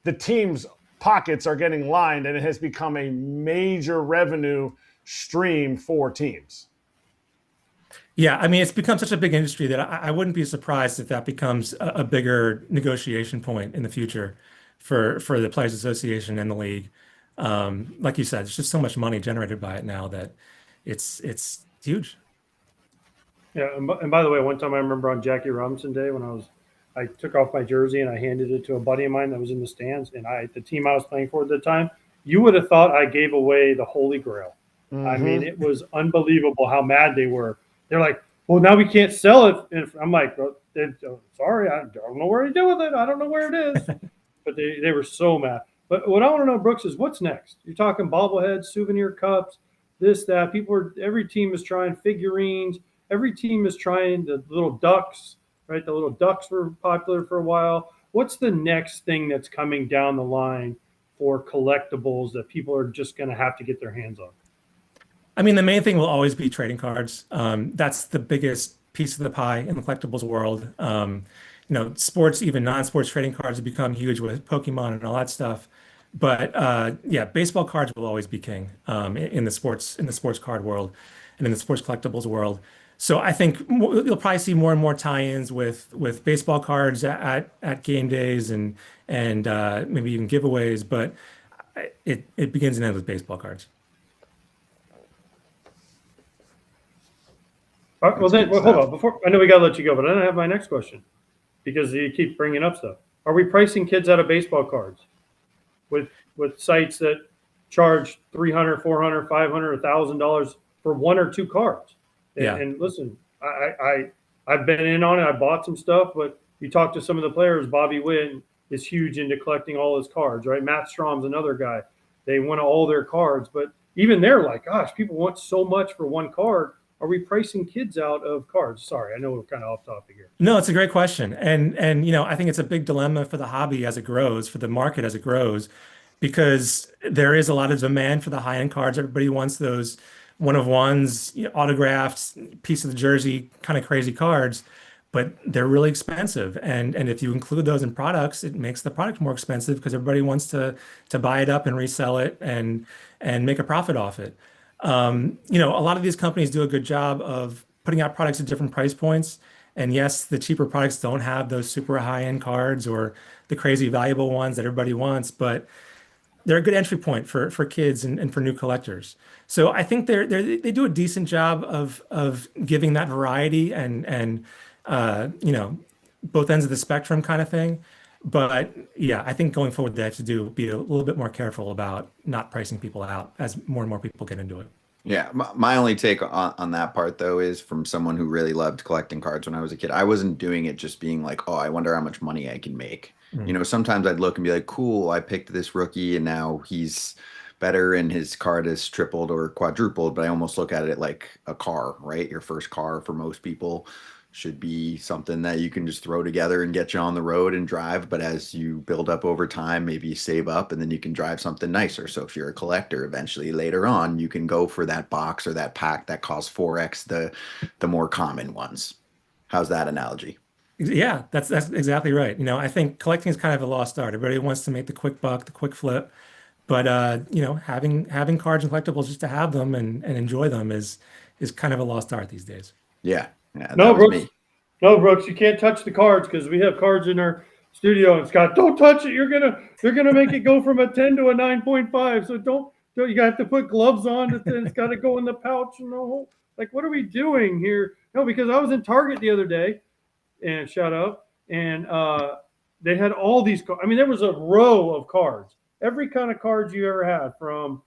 the team's pockets are getting lined, and it has become a major revenue stream for teams. Yeah, it's become such a big industry that I wouldn't be surprised if that becomes a bigger negotiation point in the future for the Players Association and the league. Like you said, there's just so much money generated by it now that it's huge. Yeah, and by the way, one time I remember on Jackie Robinson Day when I took off my jersey and I handed it to a buddy of mine that was in the stands, and the team I was playing for at the time, you would have thought I gave away the Holy Grail. Mm-hmm. I mean, it was unbelievable how mad they were. They're like, well, now we can't sell it. And I'm like, well, sorry, I don't know where to do with it. I don't know where it is. But they were so mad. But what I want to know, Brooks, is what's next? You're talking bobbleheads, souvenir cups, this, that. Every team is trying figurines. Every team is trying the little ducks, right? The little ducks were popular for a while. What's the next thing that's coming down the line for collectibles that people are just going to have to get their hands on? I mean, the main thing will always be trading cards. That's the biggest piece of the pie in the collectibles world. Sports, even non-sports trading cards have become huge with Pokemon and all that stuff. But yeah, baseball cards will always be king in the sports card world and in the sports collectibles world. So I think you'll probably see more and more tie-ins with baseball cards at game days and maybe even giveaways. But it begins and ends with baseball cards. All right, well, hold on. Before I know we got to let you go, but I don't have my next question because you keep bringing up stuff. Are we pricing kids out of baseball cards with sites that charge $300, $400, $500, $1,000 for one or two cards? Yeah. And listen, I've been in on it. I bought some stuff, but you talk to some of the players. Bobby Witt is huge into collecting all his cards, right? Matt Strom's another guy. They want all their cards, but even they're like, gosh, people want so much for one card. Are we pricing kids out of cards? Sorry, I know we're kind of off topic here. No, it's a great question. And I think it's a big dilemma for the hobby as it grows, for the market as it grows, because there is a lot of demand for the high-end cards. Everybody wants those one-of-ones, autographed, piece of the jersey, kind of crazy cards, but they're really expensive. And if you include those in products, it makes the product more expensive because everybody wants to buy it up and resell it and make a profit off it. A lot of these companies do a good job of putting out products at different price points. And yes, the cheaper products don't have those super high-end cards or the crazy valuable ones that everybody wants, but they're a good entry point for kids and for new collectors. So I think they do a decent job of giving that variety and both ends of the spectrum kind of thing. But yeah, I think going forward, they have to be a little bit more careful about not pricing people out as more and more people get into it. Yeah, my only take on that part, though, is from someone who really loved collecting cards when I was a kid. I wasn't doing it just being like, oh, I wonder how much money I can make. Mm-hmm. Sometimes I'd look and be like, cool, I picked this rookie and now he's better and his card is tripled or quadrupled. But I almost look at it like a car, right? Your first car for most people should be something that you can just throw together and get you on the road and drive. But as you build up over time, maybe you save up and then you can drive something nicer. So if you're a collector, eventually later on, you can go for that box or that pack that costs 4x the more common ones. How's that analogy? Yeah, that's exactly right. I think collecting is kind of a lost art. Everybody wants to make the quick buck, the quick flip. But having cards and collectibles just to have them and enjoy them is kind of a lost art these days. Yeah. No, Brooks. No, Brooks. You can't touch the cards because we have cards in our studio. And Scott, don't touch it. You're gonna make it go from a 10 to a 9.5. So don't. You have to put gloves on. It's got to go in the pouch and the whole. Like, what are we doing here? No, because I was in Target the other day, and shout out, and they had all these. I mean, there was a row of cards. Every kind of cards you ever had, from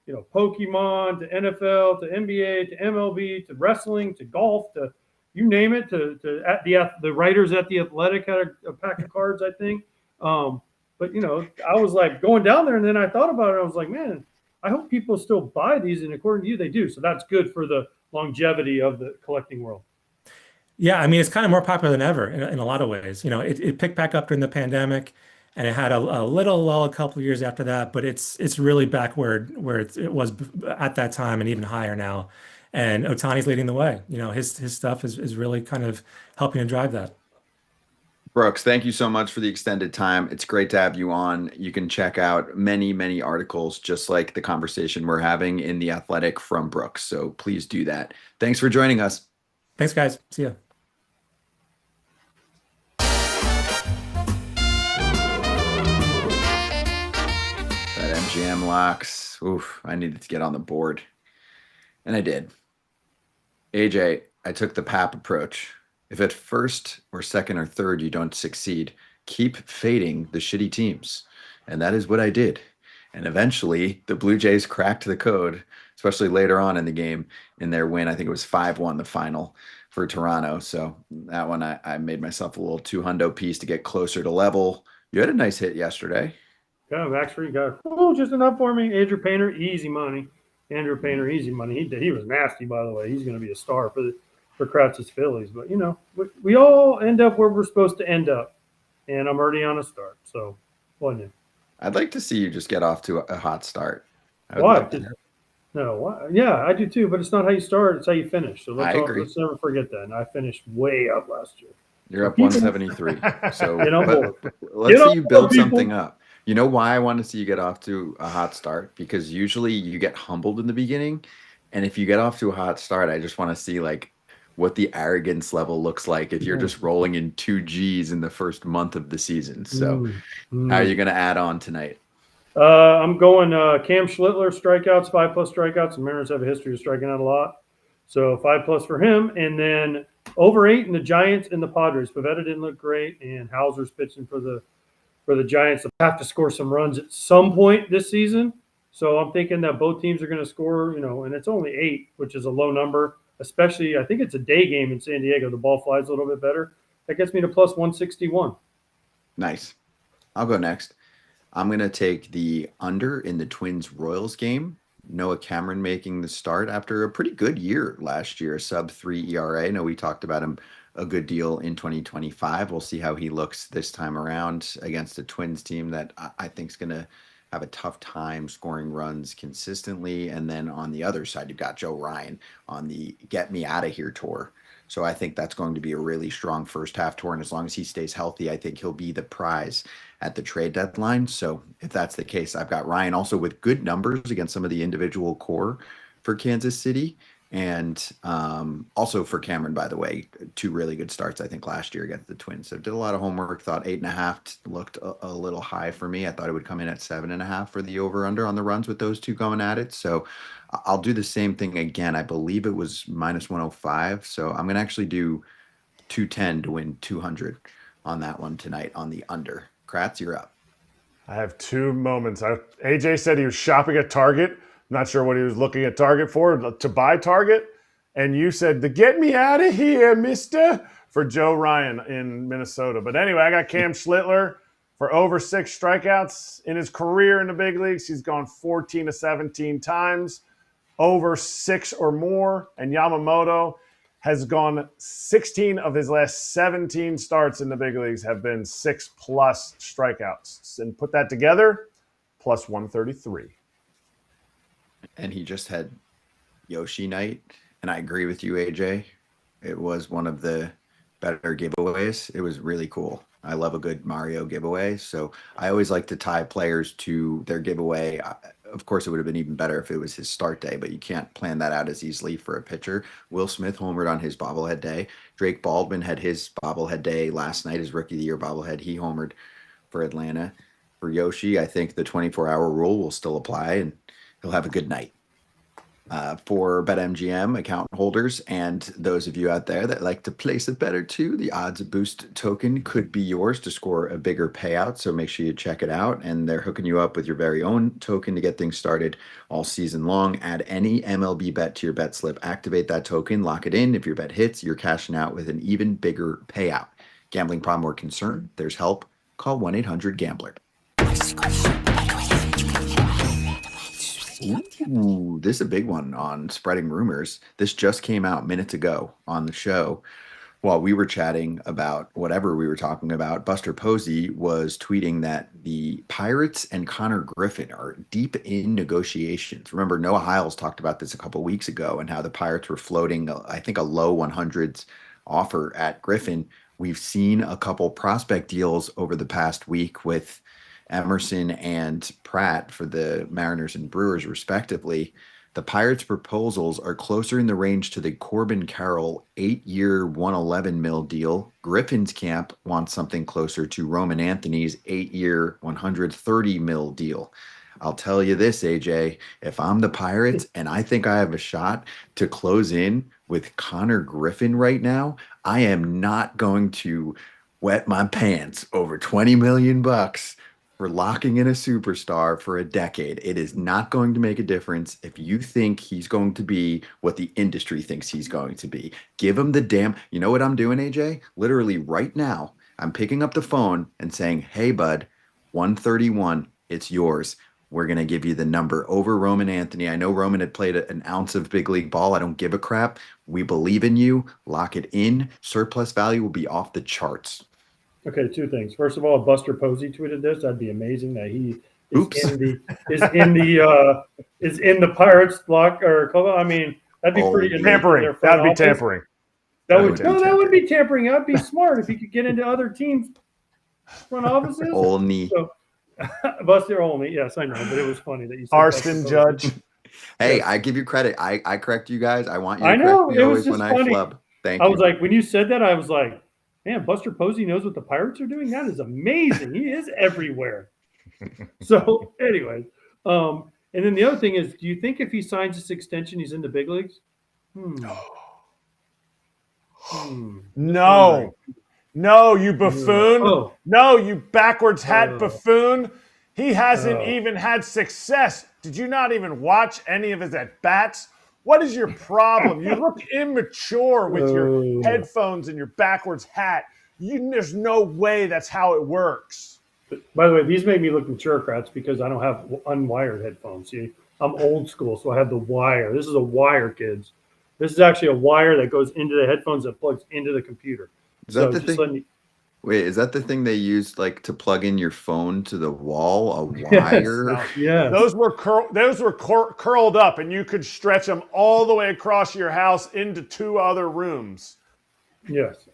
Pokemon to NFL to NBA to MLB to wrestling to golf to you name it, to the writers at The Athletic had a pack of cards, I think. But, I was like going down there and then I thought about it. I was like, man, I hope people still buy these. And according to you, they do. So that's good for the longevity of the collecting world. Yeah, I mean, it's kind of more popular than ever in a lot of ways. It picked back up during the pandemic and it had a little lull a couple of years after that, but it's really back where it was at that time and even higher now. And Ohtani's leading the way. His stuff is really kind of helping to drive that. Brooks, thank you so much for the extended time. It's great to have you on. You can check out many, many articles just like the conversation we're having in The Athletic from Brooks. So please do that. Thanks for joining us. Thanks, guys. See ya. BetMGM Locks. Oof, I needed to get on the board. And I did. AJ, I took the PAP approach. If at first or second or third you don't succeed, keep fading the shitty teams. And that is what I did. And eventually the Blue Jays cracked the code, especially later on in the game in their win. I think it was 5-1 the final for Toronto. So that one I made myself a little 2-hundo piece to get closer to level. You had a nice hit yesterday. Yeah, Max Free got just enough for me. Andrew Painter, easy money. Andrew Painter, easy money. He was nasty, by the way. He's going to be a star for Kratz's Phillies. But, you know, we all end up where we're supposed to end up. And I'm already on a start. So, what new? I'd like to see you just get off to a hot start. Why? No, why? Yeah, I do too. But it's not how you start; it's how you finish. So I agree. Let's never forget that. And I finished way up last year. You're up 173. So let's see you build something up. You know why I want to see you get off to a hot start? Because usually you get humbled in the beginning, and if you get off to a hot start, I just want to see like what the arrogance level looks like if you're just rolling in 2 Gs in the first month of the season. So how are you going to add on tonight? I'm going Cam Schlittler strikeouts, 5+ strikeouts. The Mariners have a history of striking out a lot. So 5+ for him. And then over 8 in the Giants and the Padres. Pivetta didn't look great, and Hauser's pitching for the Giants. They'll have to score some runs at some point this season. So I'm thinking that both teams are going to score, and it's only 8, which is a low number, especially I think it's a day game in San Diego. The ball flies a little bit better. That gets me to plus 161. Nice. I'll go next. I'm going to take the under in the Twins-Royals game. Noah Cameron making the start after a pretty good year last year, sub-3 ERA. I know we talked about him a good deal in 2025. We'll see how he looks this time around against a Twins team that I think is going to have a tough time scoring runs consistently. And then on the other side, you've got Joe Ryan on the Get Me Out of Here tour. So I think that's going to be a really strong first half tour. And as long as he stays healthy, I think he'll be the prize at the trade deadline. So if that's the case, I've got Ryan also with good numbers against some of the individual core for Kansas City. And also for Cameron, by the way, 2 really good starts, I think, last year against the Twins. So did a lot of homework, thought 8.5 looked a little high for me. I thought it would come in at 7.5 for the over-under on the runs with those two going at it. So I'll do the same thing again. I believe it was minus 105. So I'm going to actually do 210 to win 200 on that one tonight on the under. Kratz, you're up. I have 2 moments. AJ said he was shopping at Target. Not sure what he was looking at Target for, to buy Target. And you said, get me out of here, mister, for Joe Ryan in Minnesota. But anyway, I got Cam Schlittler for over 6 strikeouts in his career in the big leagues. He's gone 14 to 17 times, over 6 or more. And Yamamoto has gone 16 of his last 17 starts in the big leagues have been 6+ strikeouts. And put that together, plus 133. And he just had Yoshi night. And I agree with you, AJ. It was one of the better giveaways. It was really cool. I love a good Mario giveaway. So I always like to tie players to their giveaway. Of course, it would have been even better if it was his start day, but you can't plan that out as easily for a pitcher. Will Smith homered on his bobblehead day. Drake Baldwin had his bobblehead day last night, his rookie of the year bobblehead. He homered for Atlanta. For Yoshi, I think the 24-hour rule will still apply, and he'll have a good night. For BetMGM account holders and those of you out there that like to place a better too, the odds boost token could be yours to score a bigger payout. So make sure you check it out. And they're hooking you up with your very own token to get things started all season long. Add any MLB bet to your bet slip, activate that token, lock it in. If your bet hits, you're cashing out with an even bigger payout. Gambling problem or concern? There's help. Call 1-800-GAMBLER. Ooh, this is a big one on spreading rumors. This just came out minutes ago on the show. While we were chatting about whatever we were talking about, Buster Posey was tweeting that the Pirates and Konnor Griffin are deep in negotiations. Remember, Noah Hiles talked about this a couple weeks ago and how the Pirates were floating, I think, a low 100s offer at Griffin. We've seen a couple prospect deals over the past week with Emerson and Pratt for the Mariners and Brewers, respectively. The Pirates' proposals are closer in the range to the Corbin Carroll 8-year, $111 million deal. Griffin's camp wants something closer to Roman Anthony's 8-year, $130 million deal. I'll tell you this, AJ, if I'm the Pirates and I think I have a shot to close in with Konnor Griffin right now, I am not going to wet my pants over 20 million bucks for locking in a superstar for a decade. It is not going to make a difference if you think he's going to be what the industry thinks he's going to be. Give him the damn. You know what I'm doing, AJ? Literally right now, I'm picking up the phone and saying, "Hey, bud, 131, it's yours. We're going to give you the number over Roman Anthony. I know Roman had played an ounce of big league ball. I don't give a crap. We believe in you. Lock it in. Surplus value will be off the charts." Okay, two things. First of all, if Buster Posey tweeted this, that'd be amazing that he is Oops. is in the Pirates lock or club. I mean, that'd be pretty tampering. That'd be tampering. That would be tampering. That'd be smart if he could get into other teams' front offices. Only. So, Buster Olney, yes, I know, but it was funny that you said Arston Judge. Hey, Yes. I give you credit. I correct you guys. I want you I to know, correct me it was always just when I funny. flub. Thank I you. was like, when you said that, I was like, man, Buster Posey knows what the Pirates are doing. That is amazing. He is everywhere. So, anyway, and then the other thing is, do you think if he signs this extension, he's in the big leagues? No, you buffoon. Oh. No, you backwards hat buffoon. He hasn't even had success. Did you not even watch any of his at-bats? What is your problem? You look immature with your headphones and your backwards hat. There's no way that's how it works. By the way, these made me look mature, Kratz, because I don't have unwired headphones. See, I'm old school, so I have the wire. This is a wire, kids. This is actually a wire that goes into the headphones that plugs into the computer. Is that the thing? Wait, is that the thing they used like to plug in your phone to the wall? A wire? Yeah. Those were curled up, and you could stretch them all the way across your house into 2 other rooms. Yes.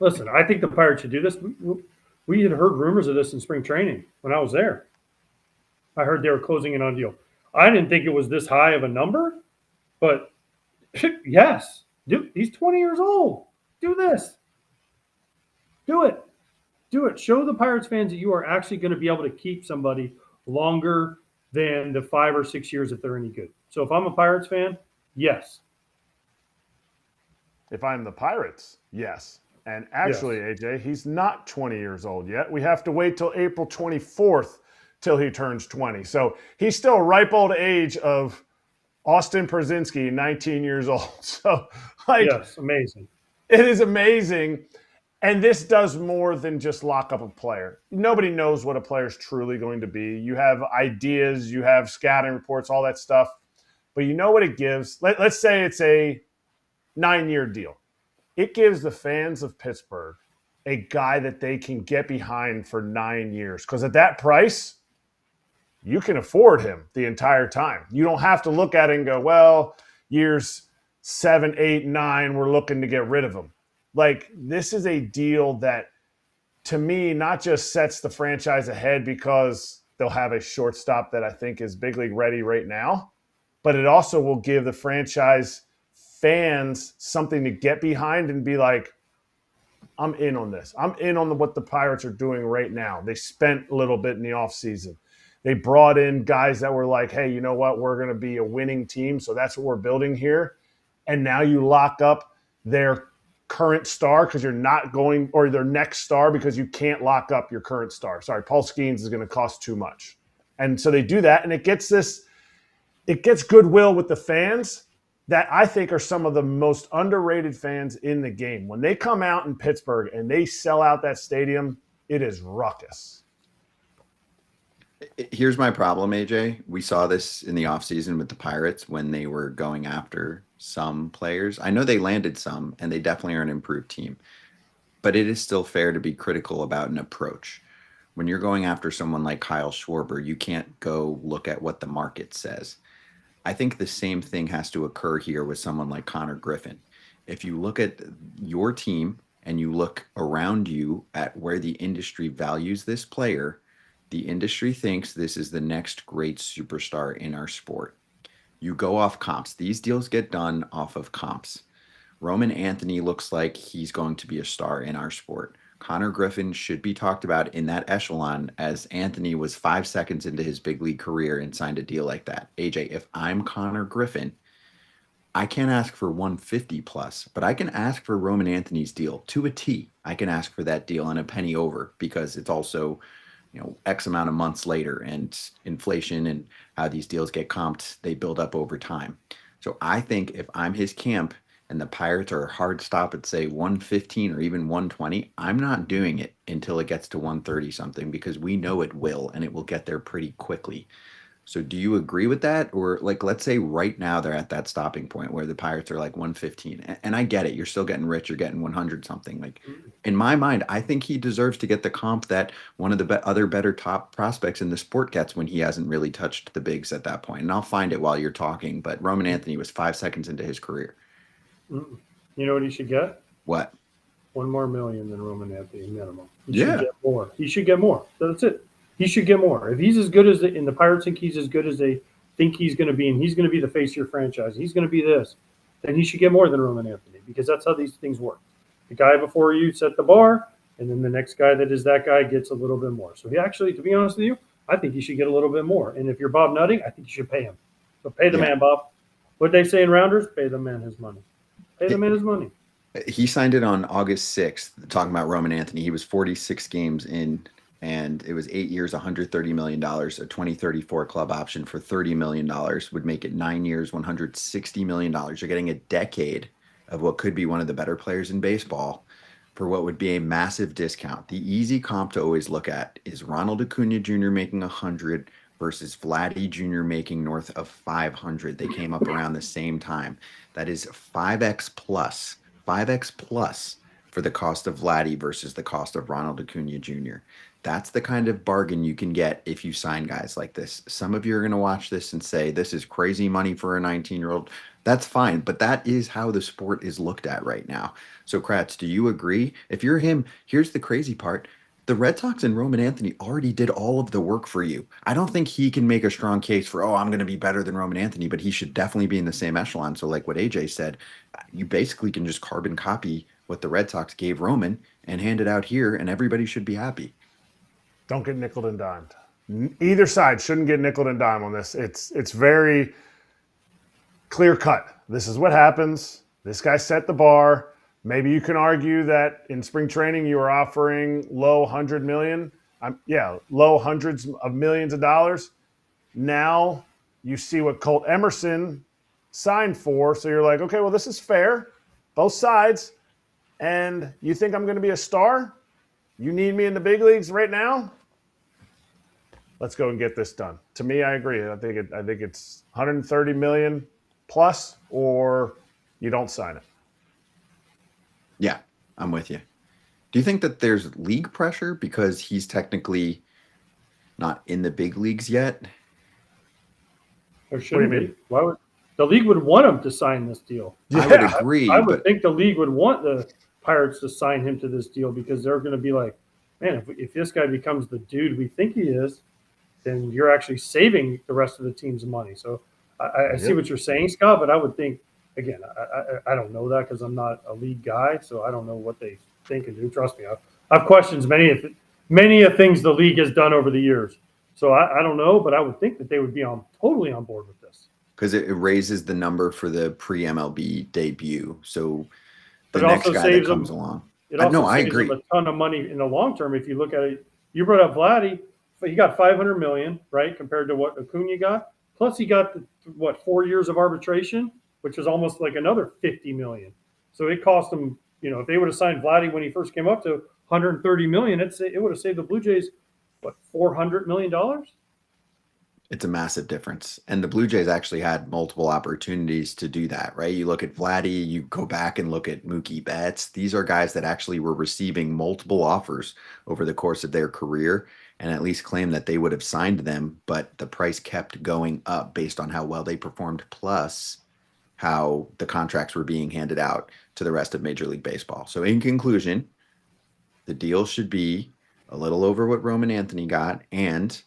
Listen, I think the Pirates should do this. We had heard rumors of this in spring training when I was there. I heard they were closing in on a deal. I didn't think it was this high of a number, but yes, he's 20 years old. Do this. Do it. Do it. Show the Pirates fans that you are actually going to be able to keep somebody longer than the 5 or 6 years if they're any good. So if I'm a Pirates fan, yes. If I'm the Pirates, yes. And actually, AJ, he's not 20 years old yet. We have to wait till April 24th till he turns 20. So he's still ripe old age of Austin Pierzynski, 19 years old. So, yes, amazing. It is amazing. And this does more than just lock up a player. Nobody knows what a player is truly going to be. You have ideas, you have scouting reports, all that stuff. But you know what it gives? Let's say it's a 9-year deal. It gives the fans of Pittsburgh a guy that they can get behind for 9 years. Because at that price, you can afford him the entire time. You don't have to look at it and go, well, years 7, 8, 9, we're looking to get rid of him. Like, this is a deal that, to me, not just sets the franchise ahead because they'll have a shortstop that I think is big league ready right now, but it also will give the franchise fans something to get behind and be like, I'm in on this. I'm in on what the Pirates are doing right now. They spent a little bit in the offseason. They brought in guys that were like, hey, you know what? We're going to be a winning team, so that's what we're building here. And now you lock up their current star because you're not going, or their next star because you can't lock up your current star. Sorry, Paul Skeens is going to cost too much. And so they do that, and it gets goodwill with the fans that I think are some of the most underrated fans in the game. When they come out in Pittsburgh and they sell out that stadium, it is ruckus. Here's my problem, AJ. We saw this in the offseason with the Pirates when they were going after some players. I know they landed some, and they definitely are an improved team. But it is still fair to be critical about an approach. When you're going after someone like Kyle Schwarber, you can't go look at what the market says. I think the same thing has to occur here with someone like Konnor Griffin. If you look at your team and you look around you at where the industry values this player, the industry thinks this is the next great superstar in our sport. You go off comps. These deals get done off of comps. Roman Anthony looks like he's going to be a star in our sport. Konnor Griffin should be talked about in that echelon as Anthony was 5 seconds into his big league career and signed a deal like that. AJ, if I'm Konnor Griffin, I can't ask for 150 plus, but I can ask for Roman Anthony's deal to a T. I can ask for that deal and a penny over because it's also, X amount of months later and inflation and how these deals get comped, they build up over time. So I think if I'm his camp and the Pirates are a hard stop at say 115 or even 120, I'm not doing it until it gets to 130 something because we know it will and it will get there pretty quickly. So do you agree with that? Or like, let's say right now they're at that stopping point where the Pirates are like 115. And I get it. You're still getting rich. You're getting 100 something. Like in my mind, I think he deserves to get the comp that one of the other better top prospects in the sport gets when he hasn't really touched the bigs at that point. And I'll find it while you're talking. But Roman Anthony was 5 seconds into his career. You know what he should get? What? 1 more million than Roman Anthony minimum. He Yeah. should get more. He should get more. That's it. He should get more. If he's as good as and the Pirates think he's as good as they think he's going to be, and he's going to be the face of your franchise, he's going to be this, then he should get more than Roman Anthony because that's how these things work. The guy before you set the bar, and then the next guy that is that guy gets a little bit more. So he actually, to be honest with you, I think he should get a little bit more. And if you're Bob Nutting, I think you should pay him. So pay the man, Bob. What they say in Rounders, pay the man his money. Pay the man his money. He signed it on August 6th, talking about Roman Anthony. He was 46 games in, and it was 8 years, $130 million. A 2034 club option for $30 million would make it 9 years, $160 million. You're getting a decade of what could be one of the better players in baseball for what would be a massive discount. The easy comp to always look at is Ronald Acuna Jr. making 100 versus Vladdy Jr. making north of 500. They came up around the same time. That is 5x plus for the cost of Vladdy versus the cost of Ronald Acuna Jr. That's the kind of bargain you can get if you sign guys like this. Some of you are going to watch this and say, this is crazy money for a 19-year-old. That's fine, but that is how the sport is looked at right now. So, Kratz, do you agree? If you're him, here's the crazy part. The Red Sox and Roman Anthony already did all of the work for you. I don't think he can make a strong case for, I'm going to be better than Roman Anthony, but he should definitely be in the same echelon. So like what AJ said, you basically can just carbon copy what the Red Sox gave Roman and hand it out here, and everybody should be happy. Don't get nickeled and dimed. Either side shouldn't get nickeled and dimed on this. It's very clear cut. This is what happens. This guy set the bar. Maybe you can argue that in spring training you were offering low hundreds of millions of dollars. Now you see what Colt Emerson signed for, so you're like, okay, well, this is fair, both sides. And you think I'm going to be a star? You need me in the big leagues right now? Let's go and get this done. To me, I agree. I think it's 130 million plus, or you don't sign it. Yeah, I'm with you. Do you think that there's league pressure because he's technically not in the big leagues yet? Or shouldn't be? Why would the league would want him to sign this deal? I would agree. I would think the league would want the Pirates to sign him to this deal because they're going to be like, man, if this guy becomes the dude we think he is, then you're actually saving the rest of the team's money. So I see what you're saying, Scott, but I would think, again, I don't know that because I'm not a league guy, so I don't know what they think and do. Trust me, I have questions many of things the league has done over the years. So I don't know, but I would think that they would be totally on board with this. Because it raises the number for the pre-MLB debut. So the It next also guy that saves comes them- along. It also No, I saves agree. them a ton of money in the long term. If you look at it, you brought up Vladdy, but he got $500 million, right, compared to what Acuna got. Plus, he got 4 years of arbitration, which is almost like another $50 million. So it cost them, if they would have signed Vladdy when he first came up to $130 million, it would have saved the Blue Jays $400 million. It's a massive difference. And the Blue Jays actually had multiple opportunities to do that, right? You look at Vladdy, you go back and look at Mookie Betts. These are guys that actually were receiving multiple offers over the course of their career and at least claim that they would have signed them, but the price kept going up based on how well they performed, plus how the contracts were being handed out to the rest of Major League Baseball. So in conclusion, the deal should be a little over what Roman Anthony got, and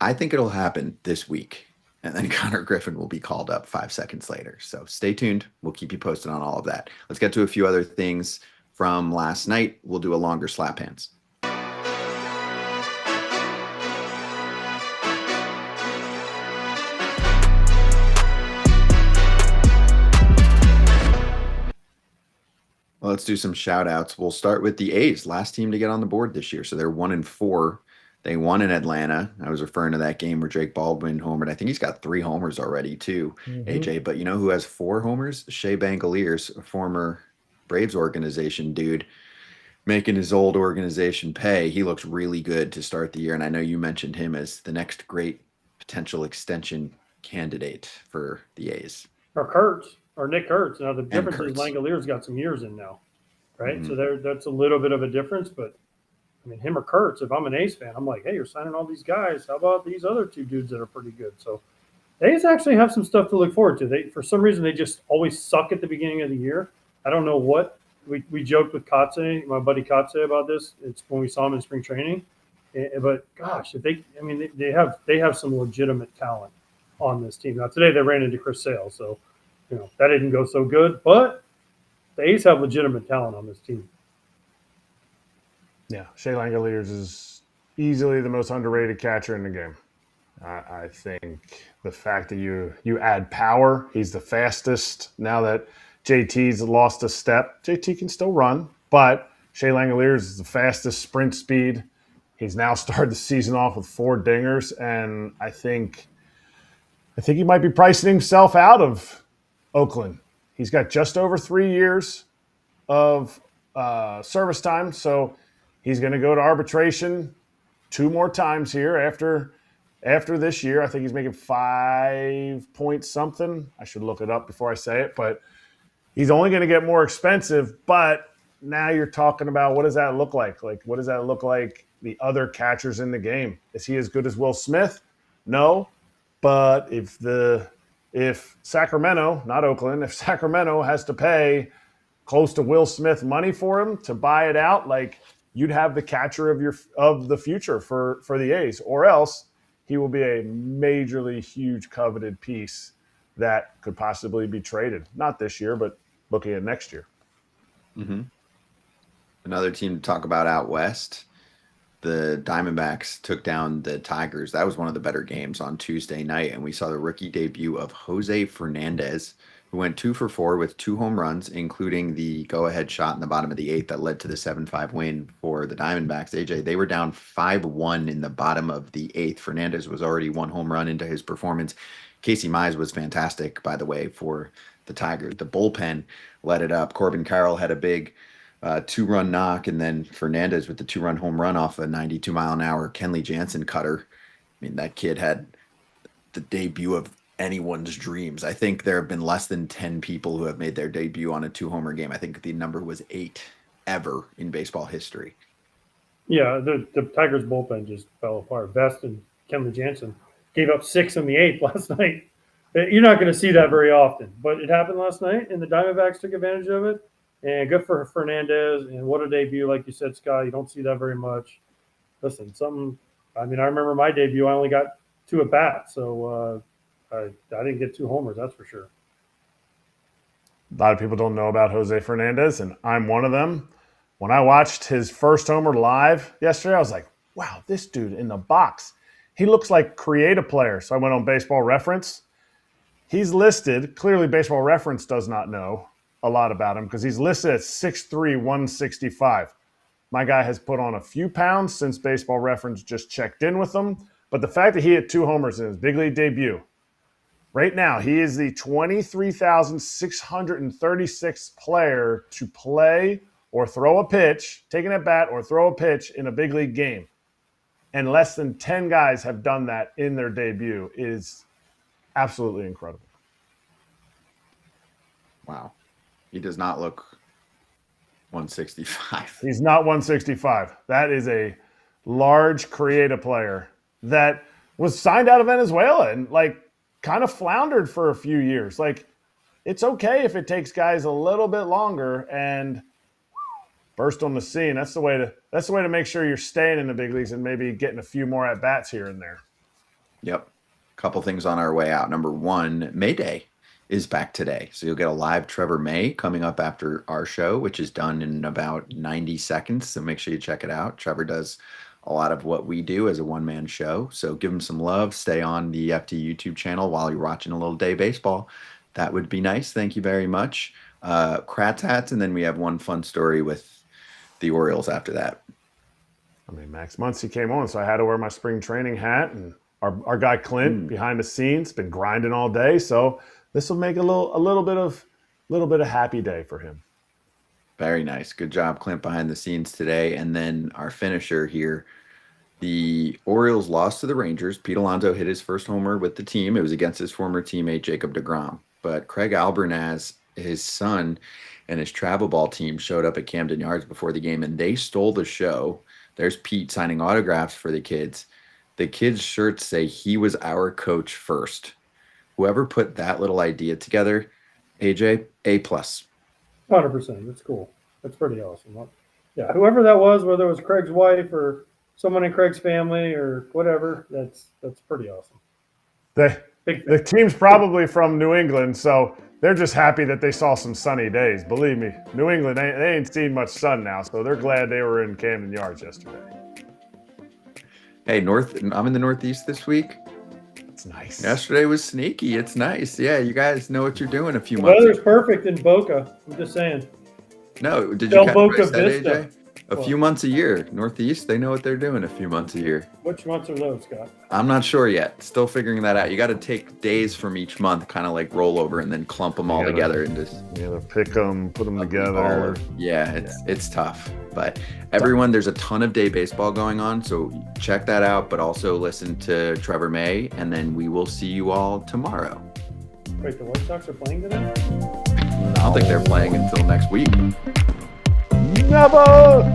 I think it'll happen this week, and then Konnor Griffin will be called up 5 seconds later. So stay tuned. We'll keep you posted on all of that. Let's get to a few other things. from last night. We'll do a longer slap hands. Well, let's do some shout outs. We'll start with the A's, last team to get on the board this year. So they're 1-4. They won in Atlanta. I was referring to that game where Drake Baldwin homered. I think he's got 3 homers already too, AJ. But you know who has 4 homers? Shea Bangaliers, a former Braves organization dude, making his old organization pay. He looks really good to start the year. And I know you mentioned him as the next great potential extension candidate for the A's. Or Kurtz, or Nick Kurtz. Now, the difference is Kurtz. Langalier's got some years in now, right? So that's a little bit of a difference. But, I mean, him or Kurtz, if I'm an A's fan, I'm like, hey, you're signing all these guys. How about these other 2 dudes that are pretty good? So A's actually have some stuff to look forward to. For some reason, they just always suck at the beginning of the year. I don't know what. We joked with Kratz, my buddy Kratz, about this. It's when we saw him in spring training. But, gosh, they have some legitimate talent on this team. Now, today they ran into Chris Sale, so that didn't go so good. But the A's have legitimate talent on this team. Yeah, Shea Langeliers is easily the most underrated catcher in the game. I think the fact that you add power, he's the fastest. Now that JT's lost a step, JT can still run, but Shea Langeliers is the fastest sprint speed. He's now started the season off with 4 dingers, and I think he might be pricing himself out of Oakland. He's got just over 3 years of service time, so he's going to go to arbitration 2 more times here after this year. I think he's making 5 point something. I should look it up before I say it, but he's only going to get more expensive. But now you're talking about, what does that look like? Like, what does that look like the other catchers in the game? Is he as good as Will Smith? No. But if Sacramento, not Oakland, if Sacramento has to pay close to Will Smith money for him to buy it out, like, you'd have the catcher of the future for the A's, or else he will be a majorly huge coveted piece that could possibly be traded. Not this year, but looking at next year. Another team to talk about out west, the Diamondbacks took down the Tigers. That was one of the better games on Tuesday night, and we saw the rookie debut of Jose Fernandez, who went 2 for 4 with 2 home runs, including the go-ahead shot in the bottom of the 8th that led to the 7-5 win for the Diamondbacks. AJ, they were down 5-1 in the bottom of the 8th. Fernandez was already 1 home run into his performance. Casey Mize was fantastic, by the way, for the Tigers. The bullpen let it up. Corbin Carroll had a big 2-run knock, and then Fernandez with the 2-run home run off a 92-mile-an-hour Kenley Jansen cutter. I mean, that kid had the debut of anyone's dreams. I think there have been less than 10 people who have made their debut on a 2-homer game. I think the number was 8 ever in baseball history. Yeah, the Tigers bullpen just fell apart. Vest and Kenley Jansen gave up 6 in the 8th last night. You're not going to see that very often, but it happened last night, and the Diamondbacks took advantage of it. And good for Fernandez, and what a debut, like you said, Scott. You don't see that very much. Listen, I remember my debut. I only got 2 at-bats, so I didn't get 2 homers, that's for sure. A lot of people don't know about Jose Fernandez, and I'm one of them. When I watched his first homer live yesterday, I was like, wow, this dude in the box. He looks like create a player. So I went on Baseball Reference. He's listed, clearly Baseball Reference does not know a lot about him because he's listed at 6'3", 165. My guy has put on a few pounds since Baseball Reference just checked in with him. But the fact that he hit 2 homers in his big league debut, right now, he is the 23,636th player to play or throw a pitch, take an at-bat or throw a pitch in a big league game. And less than 10 guys have done that in their debut. It is absolutely incredible. Wow. He does not look 165. He's not 165. That is a large creative player that was signed out of Venezuela and kind of floundered for a few years. It's okay if it takes guys a little bit longer and burst on the scene. That's the way to make sure you're staying in the big leagues and maybe getting a few more at bats here and there. Yep. Couple things on our way out. Number 1, May Day is back today. So you'll get a live Trevor May coming up after our show, which is done in about 90 seconds. So make sure you check it out. Trevor does a lot of what we do as a one-man show. So give him some love. Stay on the FT YouTube channel while you're watching a little day baseball. That would be nice. Thank you very much. Kratz hats, and then we have one fun story with the Orioles after that. I mean, Max Muncy came on, so I had to wear my spring training hat. And our guy Clint behind the scenes been grinding all day, so this will make a little bit of happy day for him. Very nice. Good job, Clint, behind the scenes today. And then our finisher here. The Orioles lost to the Rangers. Pete Alonso hit his first homer with the team. It was against his former teammate, Jacob deGrom. But Craig Albernaz, his son, and his travel ball team showed up at Camden Yards before the game, and they stole the show. There's Pete signing autographs for the kids. The kids' shirts say he was our coach first. Whoever put that little idea together, AJ, A+. 100%. That's cool. That's pretty awesome. Yeah, whoever that was, whether it was Craig's wife or someone in Craig's family or whatever, that's pretty awesome. The team's probably from New England, so they're just happy that they saw some sunny days. Believe me, New England, they ain't seen much sun now, so they're glad they were in Camden Yards yesterday. Hey, I'm in the Northeast this week. It's nice. Yesterday was sneaky. It's nice. Yeah, you guys know what you're doing a few months Weather's perfect in Boca. I'm just saying. No, did Del you catch Boca what I said, Vista. AJ? A few months a year. Northeast, they know what they're doing a few months a year. Which months are those, Scott? I'm not sure yet. Still figuring that out. You got to take days from each month, kind of like roll over, and then clump them all together and just pick them, put them together. Yeah, it's tough. But everyone, there's a ton of day baseball going on, so check that out. But also listen to Trevor May, and then we will see you all tomorrow. Wait, the White Sox are playing today? I don't think they're playing until next week. Never!